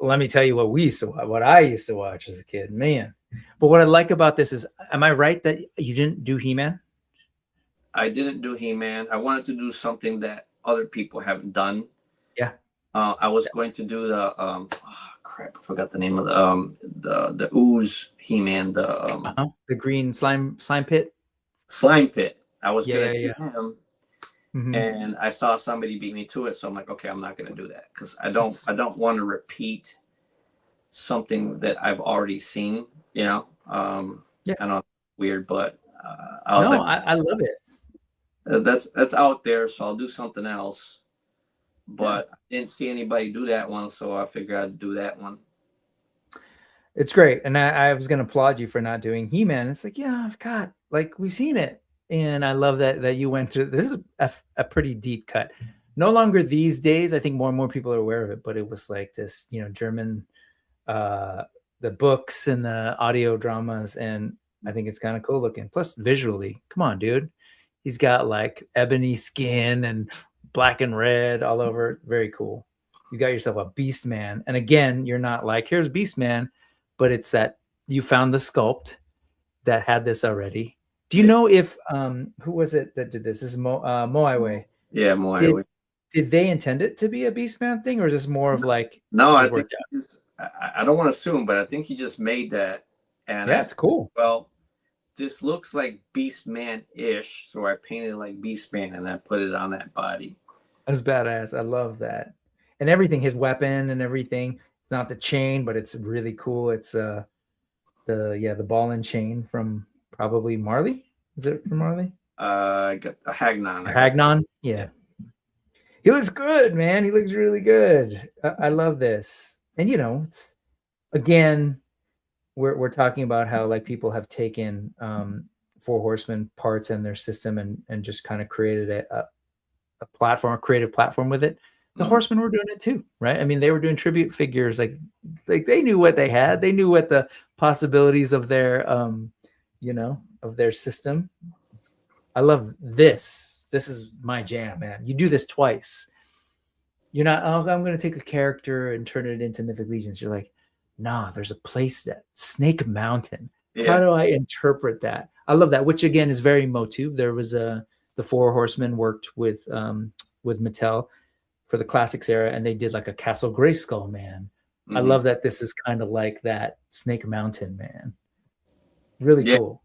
Let me tell you what I used to watch as a kid, man. But what I like about this is, am I right that you didn't do He-Man? I didn't do He-Man. I wanted to do something that other people haven't done. Yeah. I was going to do the crap, I forgot the name of the ooze He-Man, the green slime pit. Slime pit. I was gonna do him. And I saw somebody beat me to it, so I'm like, okay, I'm not gonna do that because I don't want to repeat something that I've already seen, you know. Yeah. I know it's weird, but I was I love it. That's out there, so I'll do something else. But I didn't see anybody do that one, so I figured I'd do that one. It's great. And I was going to applaud you for not doing He-Man. It's like, yeah, I've got, like, we've seen it. And I love that you went to, this is a pretty deep cut. No longer these days. I think more and more people are aware of it, but it was like this, you know, German, the books and the audio dramas. And I think it's kind of cool looking. Plus visually, come on, dude. He's got like ebony skin and black and red all over. Very cool. You got yourself a Beast Man. And again, you're not like, here's Beast Man, but it's that you found the sculpt that had this already. Do you know if who was it that did this? This is Moai. Yeah, Moai. Did they intend it to be a Beastman thing, or is this more of like no? I think I don't want to assume, but I think he just made that. And yeah, it's cool. Well, this looks like Beastman-ish, so I painted it like Beastman and I put it on that body. That's badass. I love that. And everything, his weapon and everything. It's not the chain, but it's really cool. It's the ball and chain from probably Marley. Is it from Marley? Got a Hagnon. Hagnon. Yeah. He looks good, man. He looks really good. I love this. And you know, it's, again, we're talking about how like people have taken Four Horsemen parts and their system and just kind of created a platform, a creative platform with it. The Horsemen were doing it too, right? I mean, they were doing tribute figures. Like they knew what they had. They knew what the possibilities of their, of their system. I love this. This is my jam, man. You do this twice. You're not, oh, I'm going to take a character and turn it into Mythic Legions. You're like, nah, there's a place that Snake Mountain. Yeah. How do I interpret that? I love that, which again is very Motu. There was the Four Horsemen worked with Mattel for the Classics era, and they did like a Castle Grayskull man. Mm-hmm. I love that this is kind of like that Snake Mountain man. Really cool.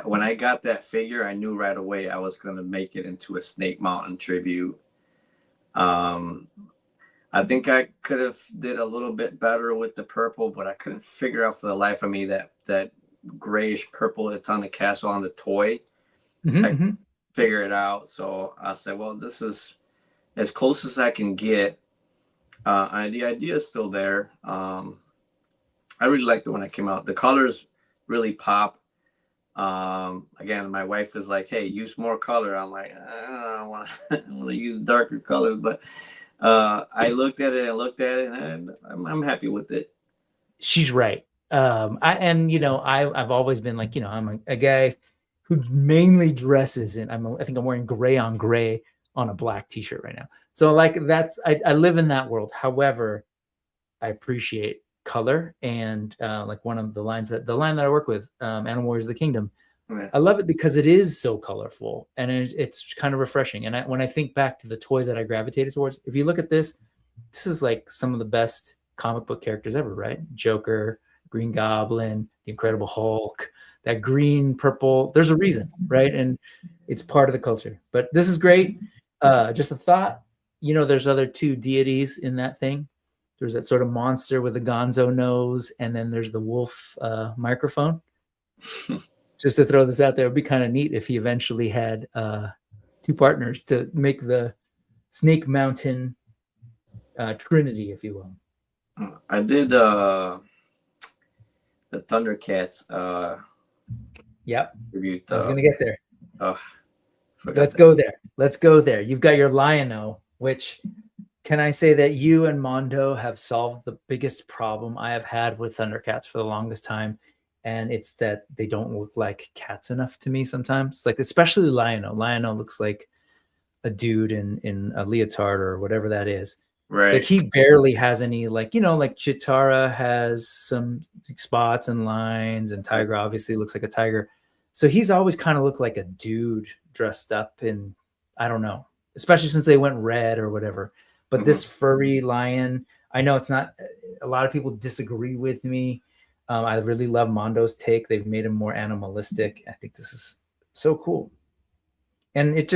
When I got that figure, I knew right away I was going to make it into a Snake Mountain tribute. I think I could have did a little bit better with the purple, but I couldn't figure out for the life of me that grayish purple that's on the castle on the toy. Mm-hmm, I couldn't figure it out. So I said, well, this is as close as I can get. The idea is still there. I really liked it when it came out. The colors really pop. Again, my wife is like, hey, use more color. I'm like, I don't want to use darker colors, but I looked at it and I'm happy with it. She's right. I've always been like, I'm a guy who mainly dresses in, I think I'm wearing gray on gray on a black t-shirt right now. So like I live in that world. However, I appreciate color, and like one of the line that I work with, Animal Warriors of the Kingdom, I love it because it is so colorful and it's kind of refreshing. And when I think back to the toys that I gravitated towards, if you look at this is like some of the best comic book characters ever, right? Joker, Green Goblin, the Incredible Hulk, that green, purple, there's a reason, right? And it's part of the culture. But this is great. Just a thought, there's other two deities in that thing. There's that sort of monster with a gonzo nose, and then there's the wolf microphone. Just to throw this out there, it would be kind of neat if he eventually had two partners to make the Snake Mountain Trinity, if you will. I did the Thundercats. Yep. Tribute, I was going to get there. Let's go there. You've got your Lion-O, which... Can I say that you and Mondo have solved the biggest problem I have had with Thundercats for the longest time? And it's that they don't look like cats enough to me sometimes. Like, especially Lion-O. Lion-O looks like a dude in a leotard or whatever that is. Right. Like, he barely has any, like Chitara has some spots and lines, and Tiger obviously looks like a tiger. So he's always kind of looked like a dude dressed up in, I don't know, especially since they went red or whatever. But this furry lion, I know it's not, a lot of people disagree with me. I really love Mondo's take. They've made him more animalistic. I think this is so cool. And it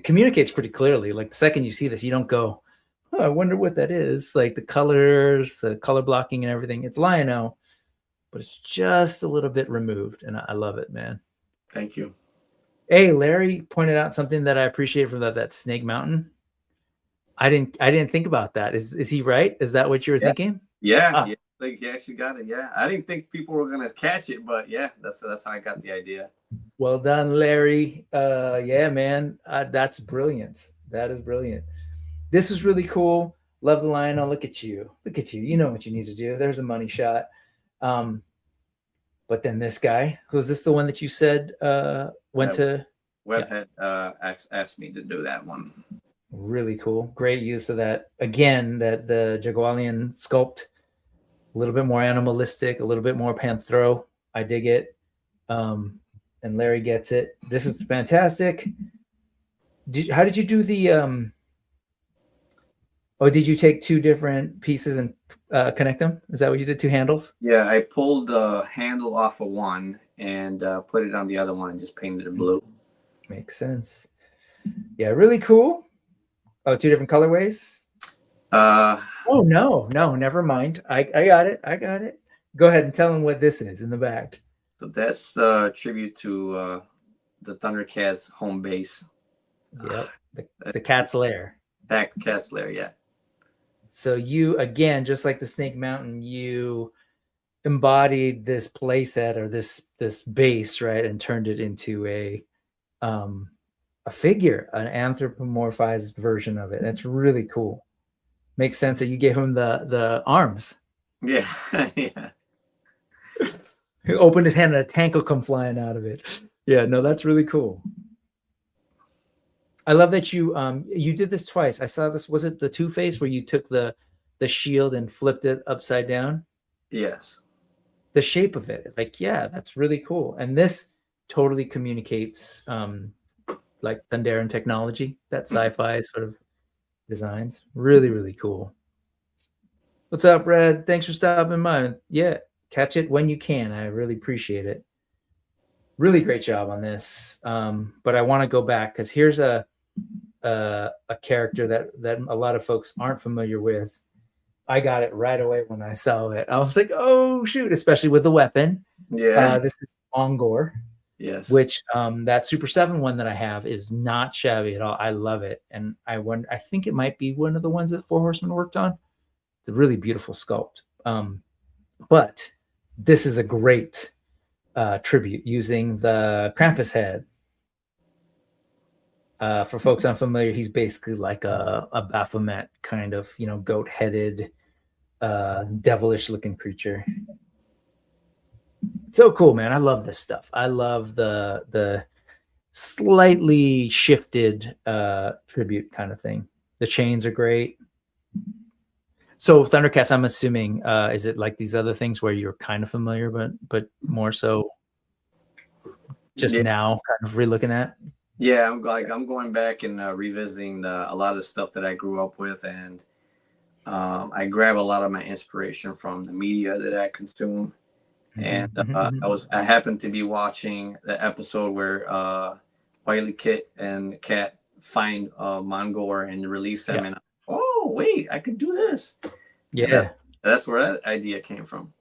communicates pretty clearly. Like the second you see this, you don't go, oh, I wonder what that is. Like the colors, the color blocking and everything. It's Lion-O, but it's just a little bit removed. And I love it, man. Thank you. Hey, Larry pointed out something that I appreciate from that Snake Mountain. I didn't think about that. Is he right? Is that what you were thinking? Yeah, yeah. I think he actually got it. Yeah, I didn't think people were gonna catch it, but yeah, that's how I got the idea. Well done, Larry. Yeah, man, that's brilliant. That is brilliant. This is really cool. Love the Lion-O. Look at you. Look at you. You know what you need to do. There's a money shot. But then this guy, was this the one that you said went to? Webb had asked me to do that one. Really cool. Great use of that. Again, that the Jaguarian sculpt, a little bit more animalistic, a little bit more panthro. I dig it. And Larry gets it. This is fantastic. How did you do the did you take two different pieces and connect them? Is that what you did? Two handles? Yeah, I pulled the handle off of one and put it on the other one and just painted it blue. Makes sense. Yeah, really cool. Oh, two different colorways? Oh, no, never mind. I got it. I got it. Go ahead and tell them what this is in the back. So that's the tribute to the Thundercats home base. Yep, the cat's lair. That cat's lair, yeah. So you, again, just like the Snake Mountain, you embodied this playset or this base, right, and turned it into a figure, an anthropomorphized version of it. That's really cool. Makes sense that you gave him the arms. Yeah, yeah. He opened his hand and a tank will come flying out of it. Yeah, no, that's really cool. I love that you did this twice. I saw this. Was it the Two-Face where you took the shield and flipped it upside down? Yes. The shape of it, like, yeah, that's really cool. And this totally communicates like Thundera technology, that sci-fi sort of designs. Really, really cool. What's up, Brad? Thanks for stopping by. Yeah, catch it when you can. I really appreciate it. Really great job on this. But I want to go back because here's a character that a lot of folks aren't familiar with. I got it right away when I saw it. I was like, oh shoot, especially with the weapon. Yeah. This is Ongor. Yes. Which that Super 7 one that I have is not shabby at all. I love it. And I think it might be one of the ones that Four Horsemen worked on. It's a really beautiful sculpt. But this is a great tribute using the Krampus head. For folks unfamiliar, he's basically like a Baphomet kind of, goat-headed, devilish looking creature. So cool, man. I love this stuff. I love the slightly shifted tribute kind of thing. The chains are great. So Thundercats, I'm assuming, is it like these other things where you're kind of familiar, but more so just now kind of relooking at? Yeah, I'm going back and revisiting a lot of stuff that I grew up with, and I grab a lot of my inspiration from the media that I consume. And I happened to be watching the episode where Wily Kit and Cat find Mongor and release them, and wait, I could do this. Yeah, that's where that idea came from.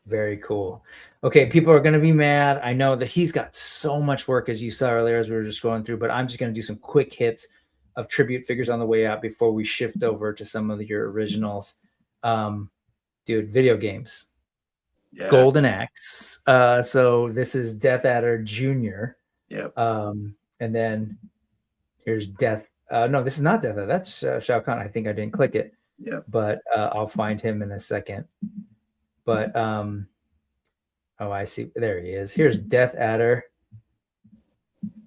Very cool. Okay, people are going to be mad. I know that he's got so much work, as you saw earlier, as we were just going through, but I'm just going to do some quick hits of tribute figures on the way out before we shift over to some of your originals. Dude, video games. Yeah. Golden Axe. So this is Death Adder Jr. Yep. And then here's Death. No, this is not Death Adder. That's Shao Kahn. I think I didn't click it. Yeah. But I'll find him in a second. But I see. There he is. Here's Death Adder,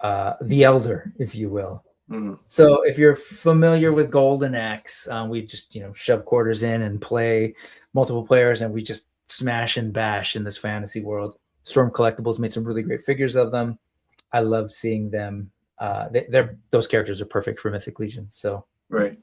the Elder, if you will. Mm-hmm. So if you're familiar with Golden Axe, we just shove quarters in and play multiple players, and we just smash and bash in this fantasy world. Storm Collectibles made some really great figures of them. I love seeing them. Those characters are perfect for Mythic Legion. So right.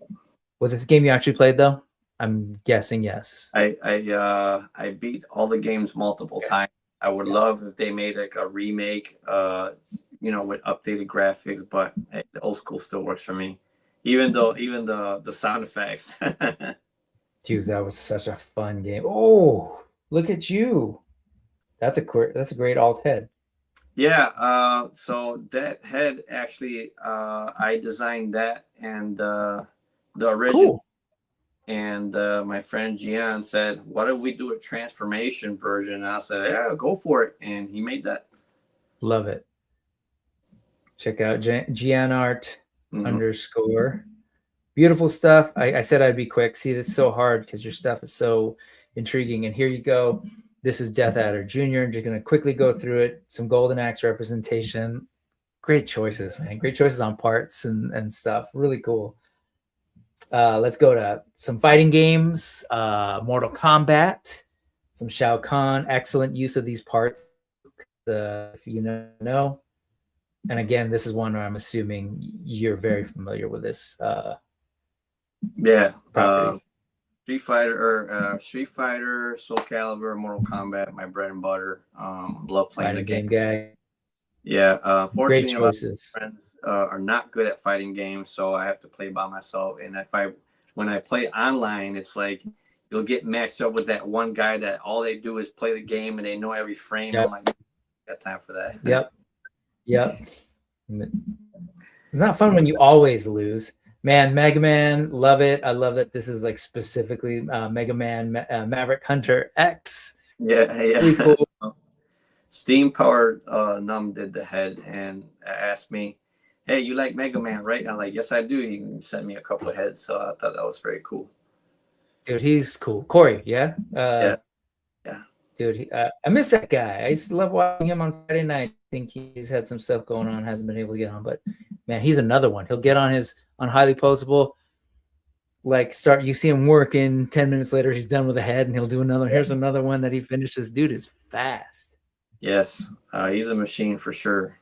Was it the game you actually played though? I'm guessing yes. I beat all the games multiple times. I would love if they made like a remake, with updated graphics, but the old school still works for me. even the sound effects. Dude, that was such a fun game. Oh, look at you. That's a great alt head. Yeah, so that head actually, I designed that and the original. Cool. And my friend Gian said, "What if we do a transformation version?" And I said, "Yeah, go for it." And he made that. Love it. Check out Gianart _ beautiful stuff. I said I'd be quick. See, it's so hard because your stuff is so intriguing. And here you go. This is Death Adder Jr. I'm just going to quickly go through it. Some Golden Axe representation. Great choices, man. Great choices on parts and stuff. Really cool. Let's go to some fighting games. Mortal Kombat. Some Shao Kahn. Excellent use of these parts. If you know. And again, this is one where I'm assuming you're very familiar with this. Yeah. Property. Street Fighter, Soul Calibur, Mortal Kombat, my bread and butter. Love playing the game. Guy. Yeah. Fortunately, great choices. A lot of friends are not good at fighting games, so I have to play by myself. And when I play online, it's like you'll get matched up with that one guy that all they do is play the game and they know every frame. Yep. I'm like, I got time for that. Yep. It's not fun when you always lose. Man, Mega Man, love it. I love that this is like specifically Mega Man Maverick Hunter X. Yeah. Really cool. Steam Powered Numb did the head and asked me, "Hey, you like Mega Man, right?" I'm like, "Yes, I do." He sent me a couple of heads, so I thought that was very cool. Dude, he's cool. Corey, yeah? Yeah. Dude, I miss that guy. I used to love watching him on Friday night. I think he's had some stuff going on, hasn't been able to get on, but man, he's another one. He'll get on highly postable, like you see him working, 10 minutes later he's done with a head and he'll do another. Here's another one that he finishes. Dude is fast. Yes, he's a machine for sure.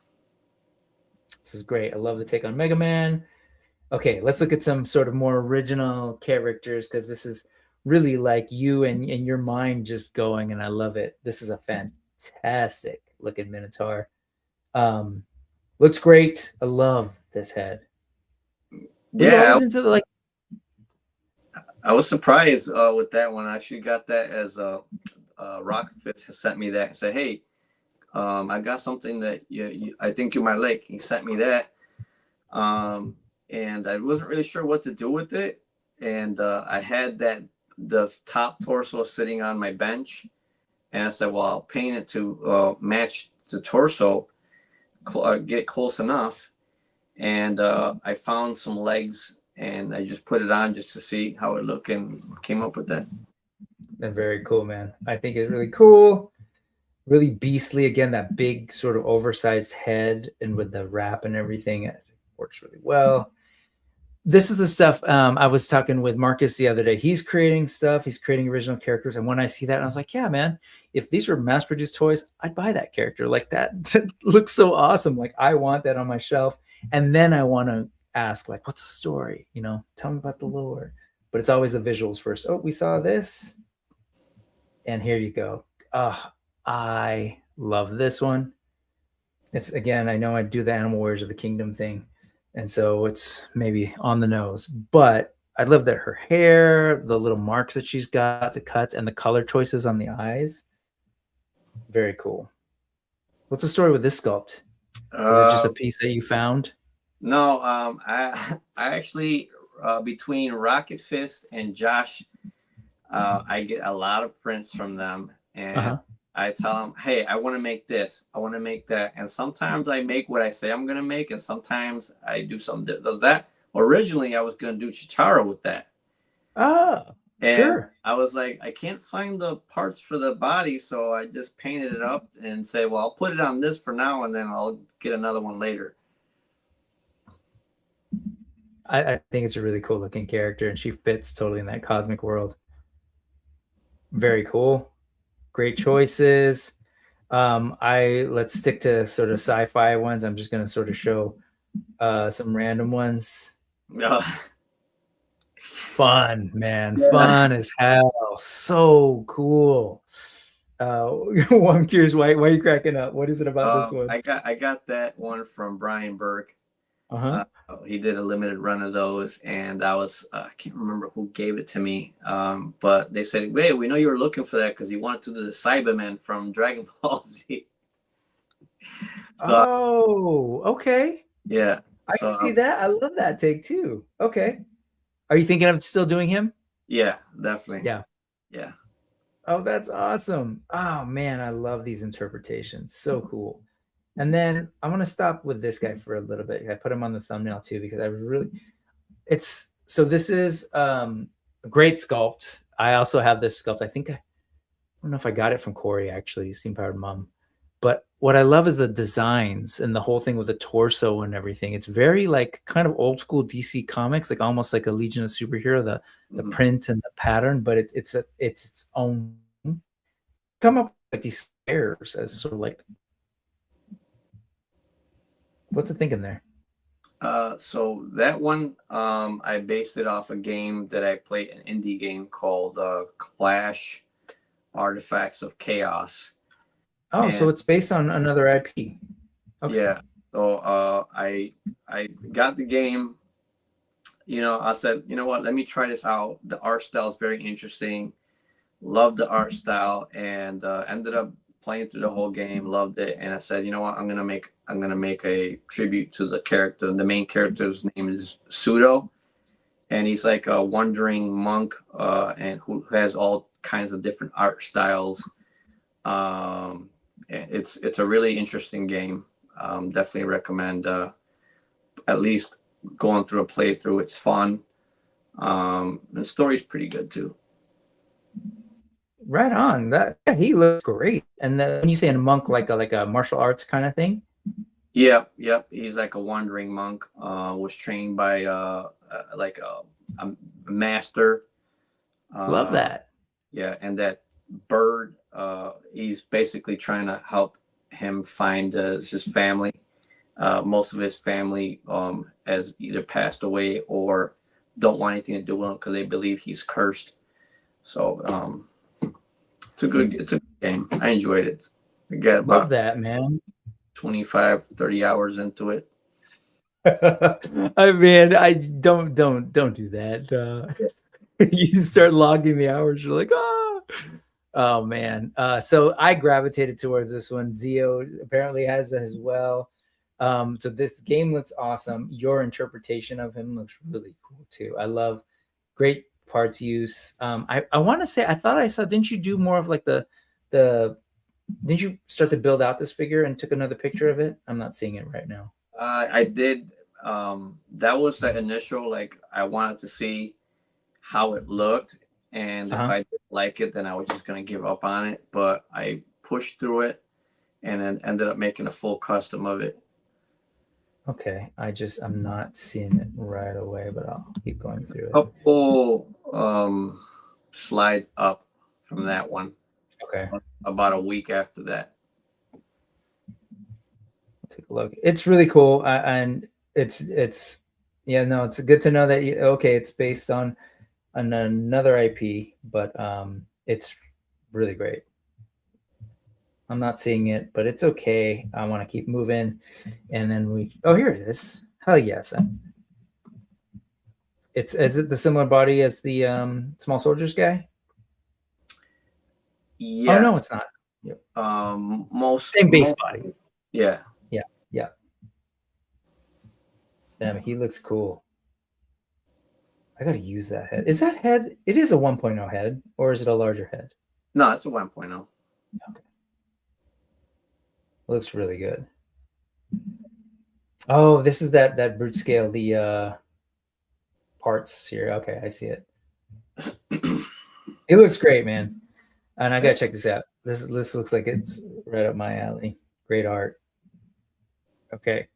This is great. I love the take on Mega Man. Okay, let's look at some sort of more original characters because this is really like you and your mind just going, and I love it. This is a fantastic looking Minotaur. Looks great. I love this head. Yeah, into I was surprised with that one. I actually got that as Rocket Fist has sent me that and said, "Hey, I got something that I think you might like." He sent me that, and I wasn't really sure what to do with it. And I had the top torso sitting on my bench, and I said, "Well, I'll paint it to match the torso, get close enough." And I found some legs, and I just put it on just to see how it looked, and came up with that. And very cool, man. I think it's really cool, really beastly. Again, that big sort of oversized head, and with the wrap and everything, it works really well. This is the stuff I was talking with Marcus the other day. He's creating stuff. He's creating original characters. And when I see that, I was like, yeah, man, if these were mass-produced toys, I'd buy that character. Like that looks so awesome. Like I want that on my shelf. And then I want to ask, like, what's the story? Tell me about the lore. But it's always the visuals first. Oh, we saw this. And here you go. I love this one. It's, again, I know I do the Animal Warriors of the Kingdom thing. And so it's maybe on the nose. But I love that her hair, the little marks that she's got, the cuts, and the color choices on the eyes. Very cool. What's the story with this sculpt? Is it just a piece that you found? No, I actually, between Rocket Fist and Josh, I get a lot of prints from them, and I tell them, "Hey, I want to make this, I want to make that," and sometimes I make what I say I'm going to make, and sometimes I do something that does that. Originally, I was going to do Chitara with that. And sure. I was like, I can't find the parts for the body, so I just painted it up and say, well, I'll put it on this for now, and then I'll get another one later. I think it's a really cool looking character, and she fits totally in that cosmic world. Very cool. Great choices. Let's stick to sort of sci-fi ones. I'm just going to sort of show some random ones. Fun, man. Yeah. Fun as hell. So cool. I'm curious, why are you cracking up? What is it about this one? I got that one from Brian Burke. Uh-huh. He did a limited run of those, and I can't remember who gave it to me, but they said, "Wait, we know you were looking for that because you wanted to do the Cyberman from Dragon Ball Z." So, Oh, okay. yeah. I So can see that. I love that take too. Okay. Are you thinking of still doing him? yeah, definitely. Yeah. Yeah. Oh, that's awesome. Oh man, I love these interpretations. So cool. And then I'm gonna stop with this guy for a little bit. I put him on the thumbnail too because I really it's so this is a great sculpt. I also have this sculpt. I don't know if I got it from Corey actually, Steam Powered Mom. But what I love is the designs and the whole thing with the torso and everything. It's very like kind of old school DC comics, like almost like a Legion of Superhero, the print and the pattern, but it's its own. Come up with these squares as sort of like, what's the thinking there? So that one, I based it off a game that I played, an indie game called Clash Artifacts of Chaos. Oh, so it's based on another IP. Okay. Yeah. So I got the game. I said, you know what? Let me try this out. The art style is very interesting. Loved the art style, and ended up playing through the whole game. Loved it, and I said, you know what? I'm gonna make a tribute to the character. The main character's name is Pseudo, and he's like a wandering monk, and who has all kinds of different art styles. It's a really interesting game. Definitely recommend at least going through a playthrough. It's fun. The story's pretty good too. Right on. That he looks great. And when you say a monk, like a martial arts kind of thing. Yep. He's like a wandering monk. Was trained by like a master. Love that. Yeah, and that bird. He's basically trying to help him find his family. Most of his family has either passed away or don't want anything to do with him because they believe he's cursed. So it's a good game. I enjoyed it. I got about love that, man. 25, 30 hours into it. I mean, I don't do that. You start logging the hours, you're like, oh man. So I gravitated towards this one. Zio apparently has that as well. So this game looks awesome. Your interpretation of him looks really cool too. I love great parts use. I want to say, I thought I saw, didn't you do more of like didn't you start to build out this figure and took another picture of it? I'm not seeing it right now. I did. That was the initial, like, I wanted to see how it looked. And if I didn't like it, then I was just going to give up on it. But I pushed through it and then ended up making a full custom of it. Okay. I'm not seeing it right away, but I'll keep going through it. Couple slides up from that one. Okay. About a week after that. Take a look. It's really cool. And it's good to know that it's based on another IP, but it's really great. I'm not seeing it, but it's okay. I want to keep moving. And then here it is. Hell yes. Is it the similar body as the Small Soldiers guy? Yes. Oh no, it's not. Yep. Same base body. Yeah. Damn, he looks cool. I gotta use that head. Is that head? It is a 1.0 head, or is it a larger head? No, it's a 1.0. Okay. Looks really good. Oh, this is that brute scale, the parts here. Okay, I see it. It looks great, man. And I gotta check this out. This looks like it's right up my alley. Great art. Okay.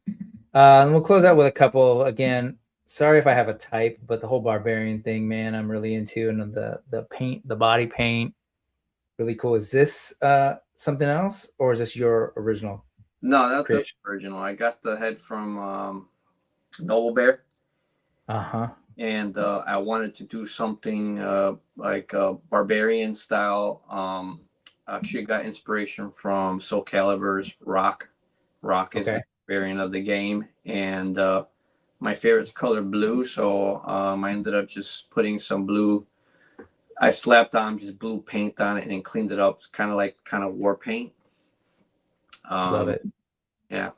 And we'll close out with a couple. Again, sorry if I have a type, but the whole barbarian thing, man, I'm really into. And the paint, the body paint, really cool. Is this something else, or is this your original? No, that's the original. I got the head from Noble Bear. And I wanted to do something like a barbarian style. Actually got inspiration from Soul Calibur's Rock. Rock is the variant of the game, and my favorite color blue, so I ended up just putting some blue. I slapped on just blue paint on it and cleaned it up, kind of war paint. Love it. Yeah.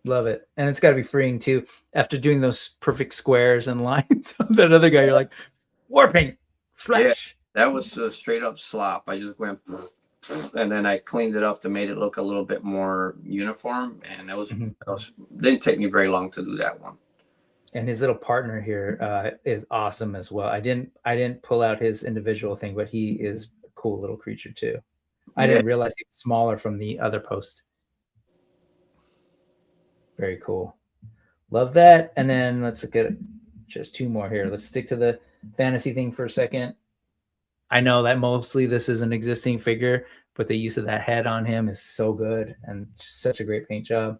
Love it. And it's got to be freeing too. After doing those perfect squares and lines of that other guy, you're like, war paint, flash. Yeah, that was a straight up slop. I just went and then I cleaned it up to make it look a little bit more uniform. And that was didn't take me very long to do that one. And his little partner here is awesome as well. I didn't pull out his individual thing, but he is a cool little creature too. I didn't realize he was smaller from the other post. Very cool. Love that. And then let's look at just two more here. Let's stick to the fantasy thing for a second. I know that mostly this is an existing figure, but the use of that head on him is so good and such a great paint job.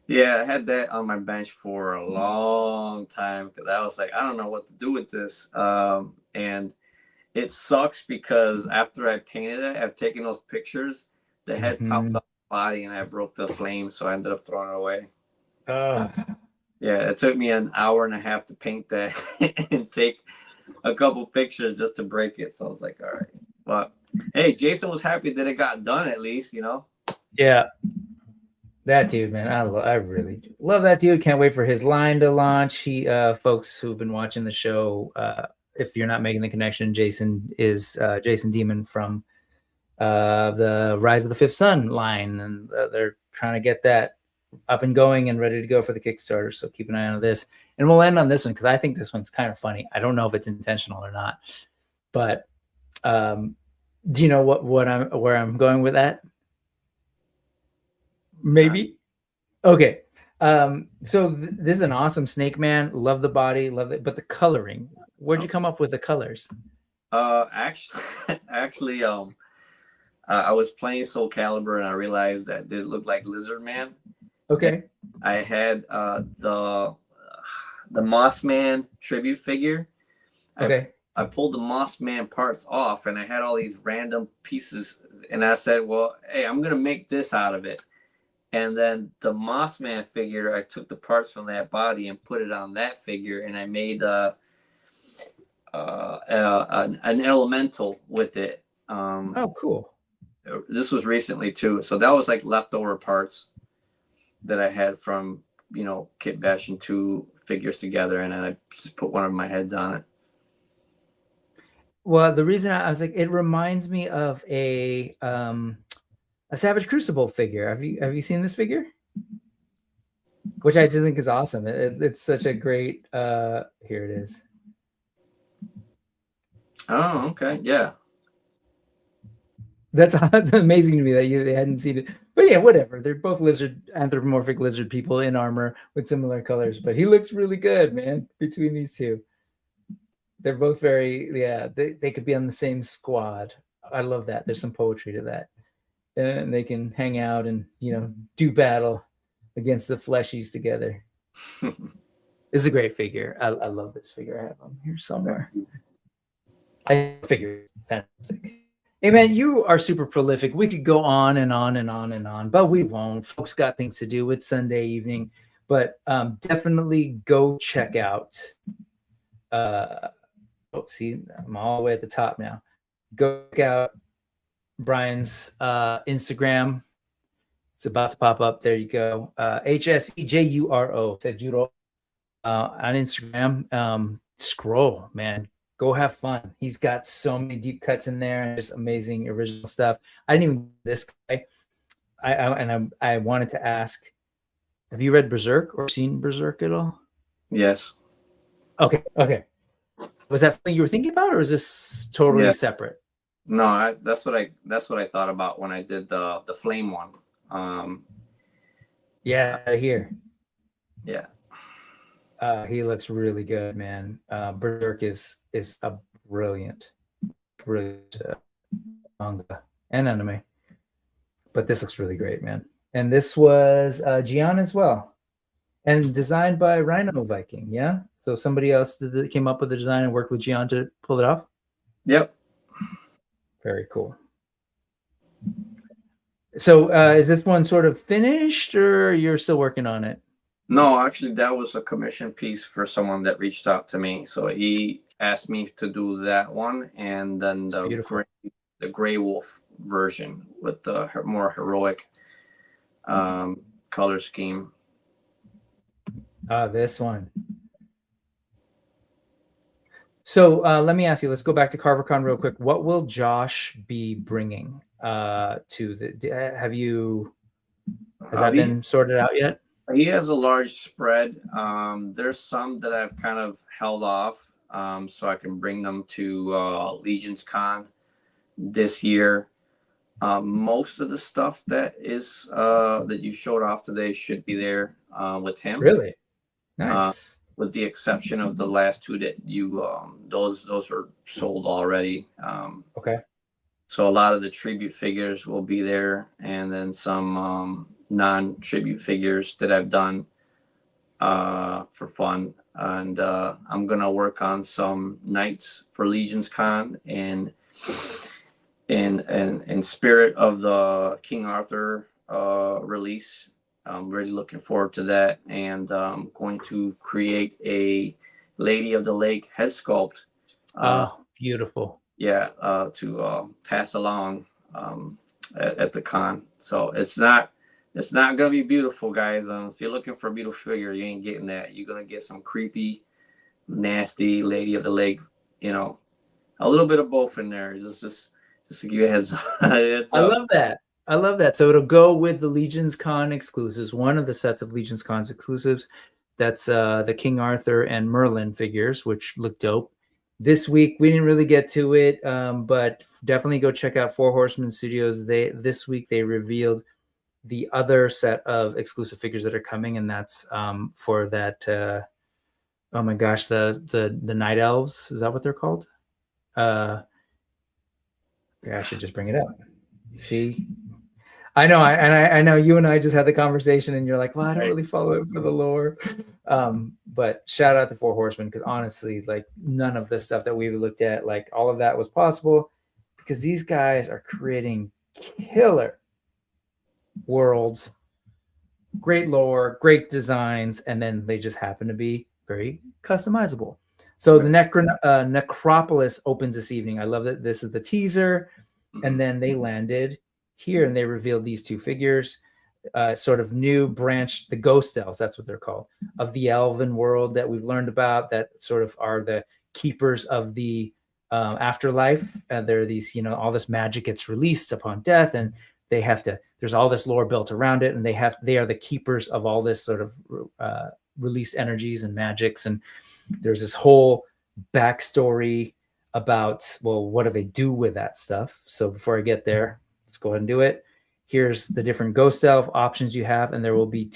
Yeah, I had that on my bench for a long time because I was like, I don't know what to do with this. And it sucks because after I painted it, I've taken those pictures, the head popped off the body and I broke the flame, so I ended up throwing it away. Yeah, it took me an hour and a half to paint that and take a couple pictures just to break it. So I was like, all right. But hey, Jason was happy that it got done at least, you know? Yeah. That dude, man, I really do love that dude. Can't wait for his line to launch. He, folks who've been watching the show, if you're not making the connection, Jason is Jason Demon from the Rise of the Fifth Sun line, and they're trying to get that up and going and ready to go for the Kickstarter. So keep an eye on this, and we'll end on this one because I think this one's kind of funny. I don't know if it's intentional or not, but do you know where I'm going with that? Maybe. Okay. So this is an awesome Snake Man. Love the body, love it. But the coloring, where'd you come up with the colors? Actually, I was playing Soul Calibur and I realized that this looked like Lizard Man. Okay. I had the Moss Man tribute figure. Okay. I pulled the Moss Man parts off and I had all these random pieces. And I said, well, hey, I'm going to make this out of it. And then the Moss Man figure, I took the parts from that body and put it on that figure, and I made an elemental with it. Oh, cool. This was recently too, so that was like leftover parts that I had from kit bashing two figures together, and then I just put one of my heads on it. Well, the reason I was like, it reminds me of a Savage Crucible figure. Have you seen this figure? Which I just think is awesome. It's such a great. Here it is. Oh, okay, yeah. That's amazing to me that they hadn't seen it. But yeah, whatever. They're both anthropomorphic lizard people in armor with similar colors. But he looks really good, man. Between these two, they're both very. Yeah, they could be on the same squad. I love that. There's some poetry to that. And they can hang out and do battle against the fleshies together. It's a great figure. I love this figure. I have him here somewhere. I figure fantastic. Hey man, you are super prolific. We could go on and on and on and on, but we won't. Folks got things to do. It's Sunday evening, but definitely go check out. See, I'm all the way at the top now. Go check out Brian's Instagram. It's about to pop up. There you go. hsejuro, hsejuro on Instagram. Scroll, man. Go have fun. He's got so many deep cuts in there and just amazing original stuff. I didn't even this guy. I wanted to ask, have you read Berserk or seen Berserk at all? Yes. Okay. Was that something you were thinking about, or is this totally separate? No, that's what I thought about when I did the flame one. Yeah, here. Yeah. He looks really good, man. Berserk is a brilliant manga and anime. But this looks really great, man. And this was Gian as well. And designed by Rhino Viking, yeah? So somebody else came up with the design and worked with Gian to pull it off? Yep. Very cool. So is this one sort of finished, or you're still working on it? No, actually, that was a commission piece for someone that reached out to me. So he asked me to do that one, and then Beautiful. the gray wolf version with the more heroic color scheme. This one. So let me ask you, let's go back to Karvar Kon real quick. What will Josh be bringing to the, has that been sorted out yet? He has a large spread. There's some that I've kind of held off so I can bring them to Legion's Con this year. Most of the stuff that is that you showed off today should be there with him. Really? Nice. With the exception of the last two that you those are sold already. Okay. So a lot of the tribute figures will be there, and then some non-tribute figures that I've done for fun. And I'm gonna work on some knights for Legion's Con, and in spirit of the King Arthur release. I'm really looking forward to that, and I'm going to create a Lady of the Lake head sculpt. Beautiful. Yeah, to pass along at the con. So it's not gonna be beautiful, guys. If you're looking for a beautiful figure, you ain't getting that. You're gonna get some creepy, nasty Lady of the Lake. You know, a little bit of both in there. Just to give you a heads up. I love that. I love that. So it'll go with the Legion's Con exclusives. One of the sets of Legion's Con's exclusives. That's the King Arthur and Merlin figures, which look dope. This week we didn't really get to it, but definitely go check out Four Horsemen Studios. This week they revealed the other set of exclusive figures that are coming, and that's for that. Oh my gosh, the Night Elves. Is that what they're called? Yeah, I should just bring it up. See, I know, I know you and I just had the conversation, and you're like, well, I don't really follow it for the lore. But shout out to Four Horsemen, because honestly, like, none of the stuff that we've looked at, like, all of that was possible because these guys are creating killer worlds, great lore, great designs, and then they just happen to be very customizable. So the Necropolis opens this evening. I love that this is the teaser, and then they landed here and they revealed these two figures, sort of new branch, the ghost elves, that's what they're called, of the elven world that we've learned about, that sort of are the keepers of the afterlife. There are these, all this magic gets released upon death, and they have to, there's all this lore built around it, and they are the keepers of all this sort of release energies and magics. And there's this whole backstory about, well, what do they do with that stuff? So before I get there, let's go ahead and do it. Here's the different ghost elf options you have, and there will be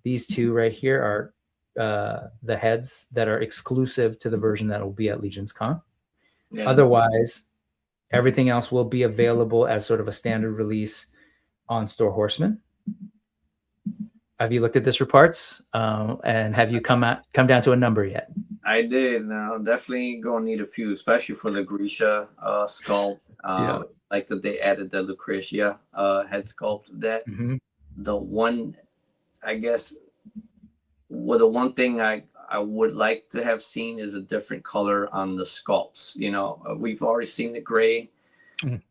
these two right here are the heads that are exclusive to the version that will be at Legion's Con. Yeah. Otherwise, everything else will be available as sort of a standard release on Store Horsemen. Have you looked at this for parts? And have you come down to a number yet? I did. Now, definitely gonna need a few, especially for the Grisha sculpt. Yeah. Like that they added the Lucretia head sculpt. That the one, I guess, well, the one thing I would like to have seen is a different color on the sculpts. We've already seen the gray.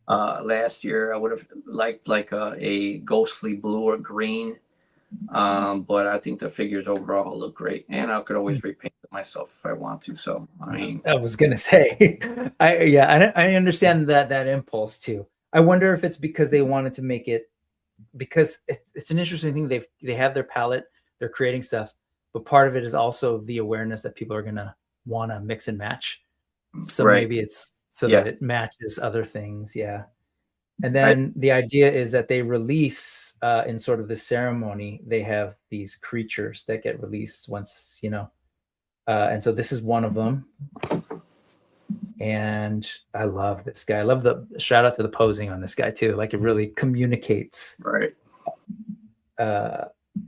Last year, I would have liked like a ghostly blue or green. But I think the figures overall look great, and I could always repaint them myself if I want to. So I was gonna say, I understand that impulse too. I wonder if it's because they wanted to make it, because it's an interesting thing. They have their palette, they're creating stuff, but part of it is also the awareness that people are gonna want to mix and match. So maybe it's so that it matches other things. Yeah. And then the idea is that they release in sort of the ceremony, they have these creatures that get released once, and so this is one of them. And I love this guy. I love the shout out to the posing on this guy too. Like, it really communicates. Right.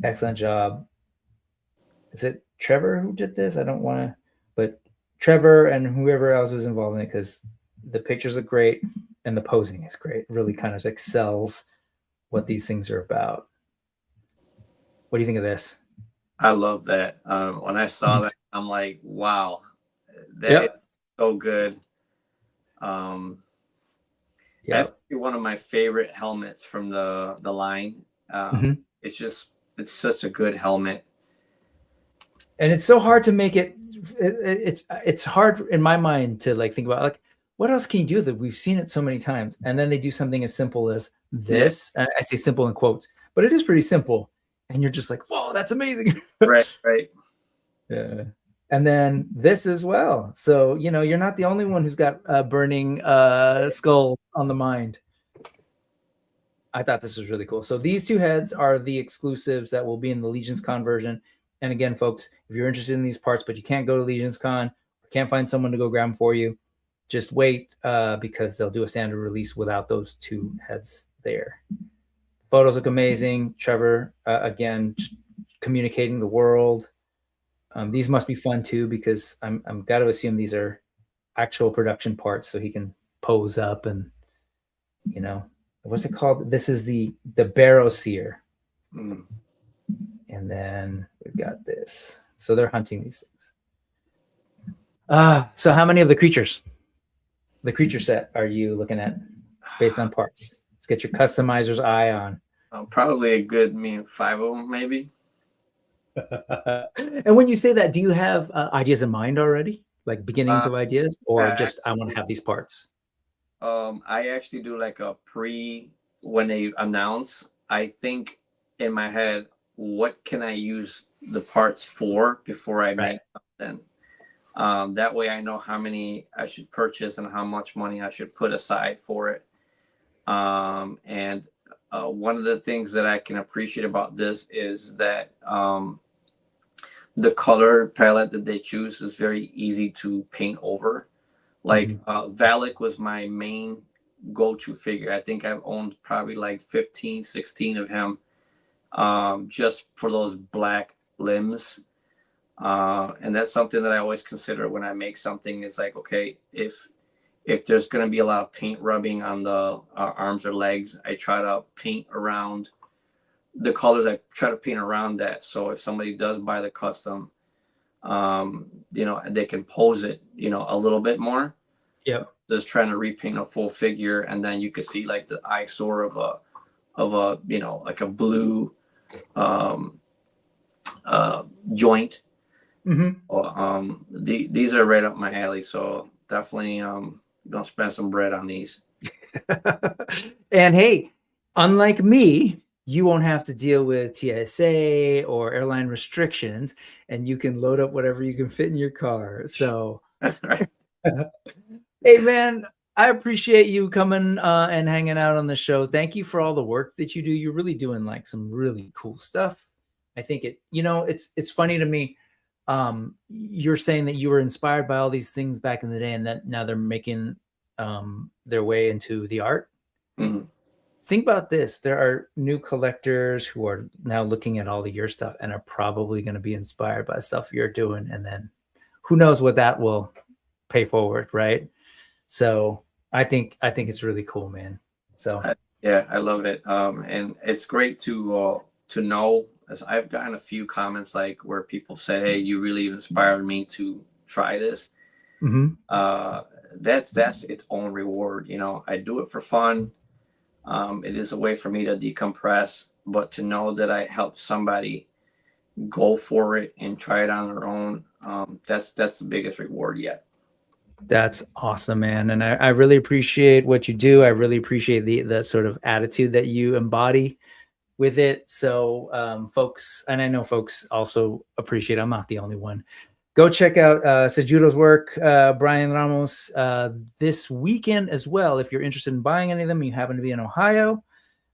Excellent job. Is it Trevor who did this? I don't want to, but Trevor and whoever else was involved in it, because the pictures are great. And the posing is great. It really kind of like sells what these things are about. What do you think of this? I love that. When I saw that, I'm like, wow, that is Yep. so good. Um, That's Yep. one of my favorite helmets from the line. Mhm. It's just it's such a good helmet. And it's so hard to make it, it's hard in my mind to like think about like what else can you do that we've seen it so many times, and then they do something as simple as Yeah, this. I say simple in quotes, but it is pretty simple, and you're just like, whoa, that's amazing. right, right. Yeah. And then this as well. So, you know, you're not the only one who's got burning skull on the mind. I thought this was really cool. So these two heads are the exclusives that will be in the Legions Con version. And again, folks, if you're interested in these parts, but you can't go to Legions Con or can't find someone to go grab them for you, just wait because they'll do a standard release without those two heads there. Photos look amazing. Trevor, again, communicating the world. These must be fun too, because I'm got to assume these are actual production parts, so he can pose up and, you know, what's it called? This is the barrow seer. Mm. And then we've got this. So they're hunting these things. So how many of the creature set are you looking at based on parts? Let's get your customizer's eye on. Probably a good, 5 of them, maybe. And when you say that, do you have ideas in mind already? Like beginnings of ideas, or just I want to have these parts? I actually do like a when they announce. I think in my head, what can I use the parts for before I make something? That way I know how many I should purchase and how much money I should put aside for it. And one of the things that I can appreciate about this is that the color palette that they choose is very easy to paint over. Like Valak was my main go-to figure. I think I've owned probably like 15, 16 of him, just for those black limbs. And that's something that I always consider when I make something, is like, okay, if there's going to be a lot of paint rubbing on the arms or legs, I try to paint around the colors. I try to paint around that. So if somebody does buy the custom, they can pose it, a little bit more. Yep. Just trying to repaint a full figure, and then you can see like the eyesore of a like a blue joint. These are right up my alley, so definitely gonna spend some bread on these. And hey, unlike me, you won't have to deal with TSA or airline restrictions, and you can load up whatever you can fit in your car. So Right. hey man, I appreciate you coming and hanging out on the show. Thank you for all the work that you do. You're really doing like some really cool stuff. I think it's funny to me. You're saying that you were inspired by all these things back in the day, and that now they're making their way into the art. Think about this. There are new collectors who are now looking at all of your stuff and are probably going to be inspired by stuff you're doing, and then who knows what that will pay forward, right? So I think it's really cool, man. So yeah, I love it. And it's great to know, as I've gotten a few comments like where people say, "Hey, you really inspired me to try this." That's its own reward. I do it for fun. It is a way for me to decompress, but to know that I helped somebody go for it and try it on their own, that's the biggest reward yet. That's awesome, man. And I really appreciate what you do. I really appreciate the sort of attitude that you embody with it. So folks, and I know folks also appreciate, I'm not the only one. Go check out hsejuro work, Brian Ramos, this weekend as well. If you're interested in buying any of them, you happen to be in Ohio,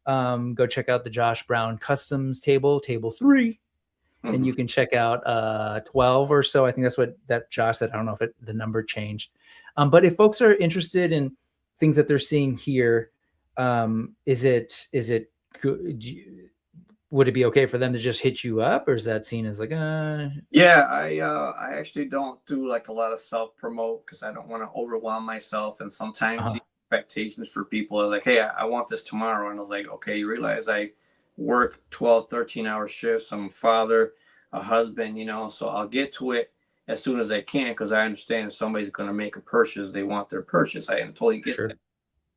go check out the Josh Brown Customs table 3. And you can check out 12 or so. I think that's what that Josh said. I don't know if the number changed. But if folks are interested in things that they're seeing here, is it good? Would it be okay for them to just hit you up, or is that seen as like Yeah, I actually don't do like a lot of self promote because I don't want to overwhelm myself. And sometimes the expectations for people are like, "Hey, I want this tomorrow," and I was like, "Okay, you realize I work 12, 13-hour shifts. I'm a father. a husband, so I'll get to it as soon as I can, because I understand if somebody's going to make a purchase, they want their purchase. I totally get that.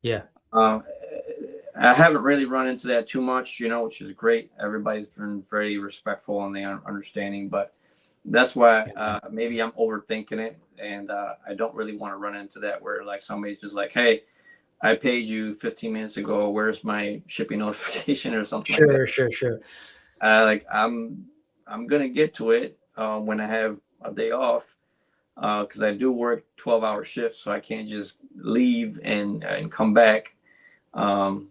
Yeah. I haven't really run into that too much, which is great. Everybody's been very respectful and they are understanding, but that's why maybe I'm overthinking it, and I don't really want to run into that where like somebody's just like, hey, I paid you 15 minutes ago, where's my shipping notification or something like that. Sure. Like I'm gonna get to it when I have a day off, because I do work 12-hour shifts, so I can't just leave and come back. But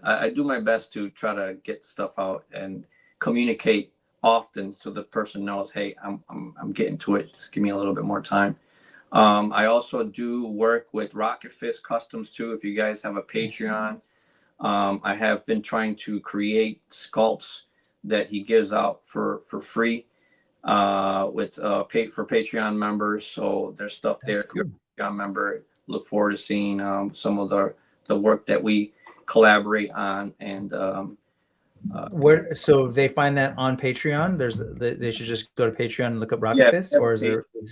I do my best to try to get stuff out and communicate often so the person knows, hey, I'm getting to it. Just give me a little bit more time. I also do work with Rocket Fist Customs too. If you guys have a Patreon, I have been trying to create sculpts that he gives out for free with for Patreon members. So there's stuff there. If you're a Patreon member, look forward to seeing some of the work that we collaborate on. And where, so they find that on Patreon? They should just go to Patreon and look up Rocket Fist, or is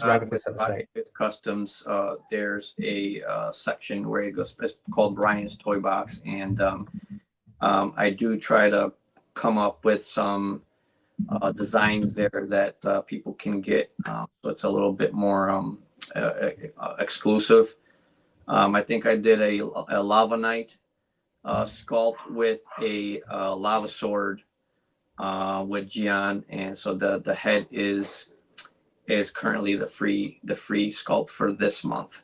Rocket Fist have a site? Customs, there's a section where it goes, it's called Brian's Toy Box, and I do try to come up with some designs there that people can get, so it's a little bit more exclusive. I think I did a Lava Knight sculpt with a lava sword with Gian, and so the head is currently the free sculpt for this month.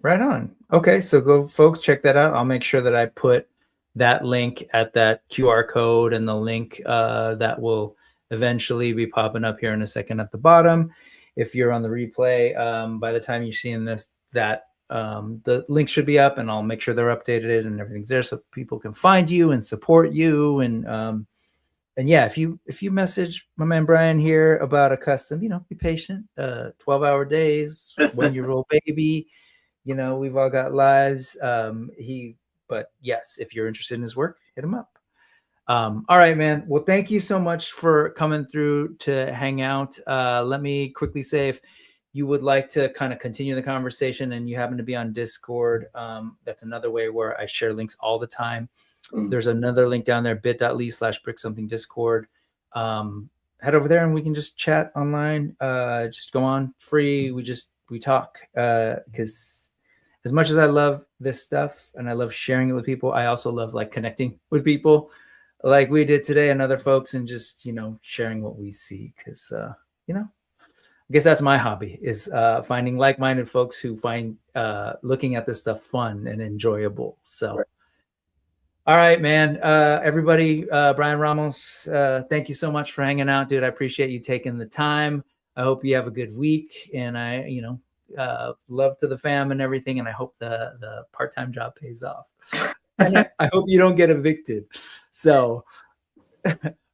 Right on. Okay, so go folks, check that out. I'll make sure that I put that link at that QR code and the link that will eventually be popping up here in a second at the bottom. If you're on the replay, by the time you're seeing this, the link should be up, and I'll make sure they're updated and everything's there so people can find you and support you. And yeah, if you message my man Brian here about a custom, be patient. 12-hour days, 1-year-old baby, we've all got lives. But yes, if you're interested in his work, hit him up. All right, man. Well, thank you so much for coming through to hang out. Let me quickly say, if you would like to kind of continue the conversation and you happen to be on Discord, that's another way where I share links all the time. There's another link down there, bit.ly/bricksomethingdiscord. Head over there and we can just chat online. Just go on free. We talk, because as much as I love this stuff and I love sharing it with people, I also love like connecting with people like we did today and other folks, and just, sharing what we see. Cause, I guess that's my hobby, is finding like-minded folks who find looking at this stuff fun and enjoyable. So, right. All right, man. Everybody, Brian Ramos, thank you so much for hanging out, dude. I appreciate you taking the time. I hope you have a good week, and I, love to the fam and everything, and I hope the part-time job pays off. And I hope you don't get evicted. So,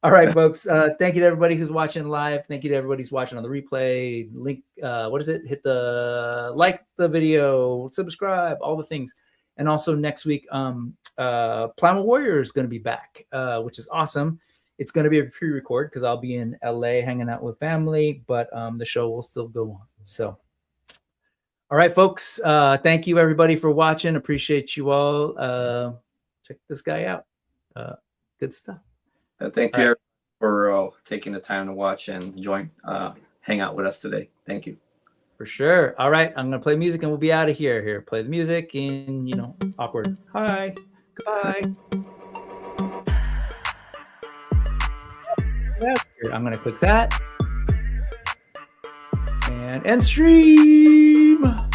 all right, folks. Thank you to everybody who's watching live. Thank you to everybody who's watching on the replay. Link, what is it? Hit like the video, subscribe, all the things. And also next week, Primal Warrior is going to be back, which is awesome. It's going to be a pre-record because I'll be in LA hanging out with family, but the show will still go on. So, all right, folks. Thank you, everybody, for watching. Appreciate you all. Check this guy out. Good stuff. Thank you for taking the time to watch and hang out with us today. Thank you. For sure. All right. I'm going to play music and we'll be out of here. Here, play the music in, awkward. Hi. Goodbye. I'm going to click that. And end stream.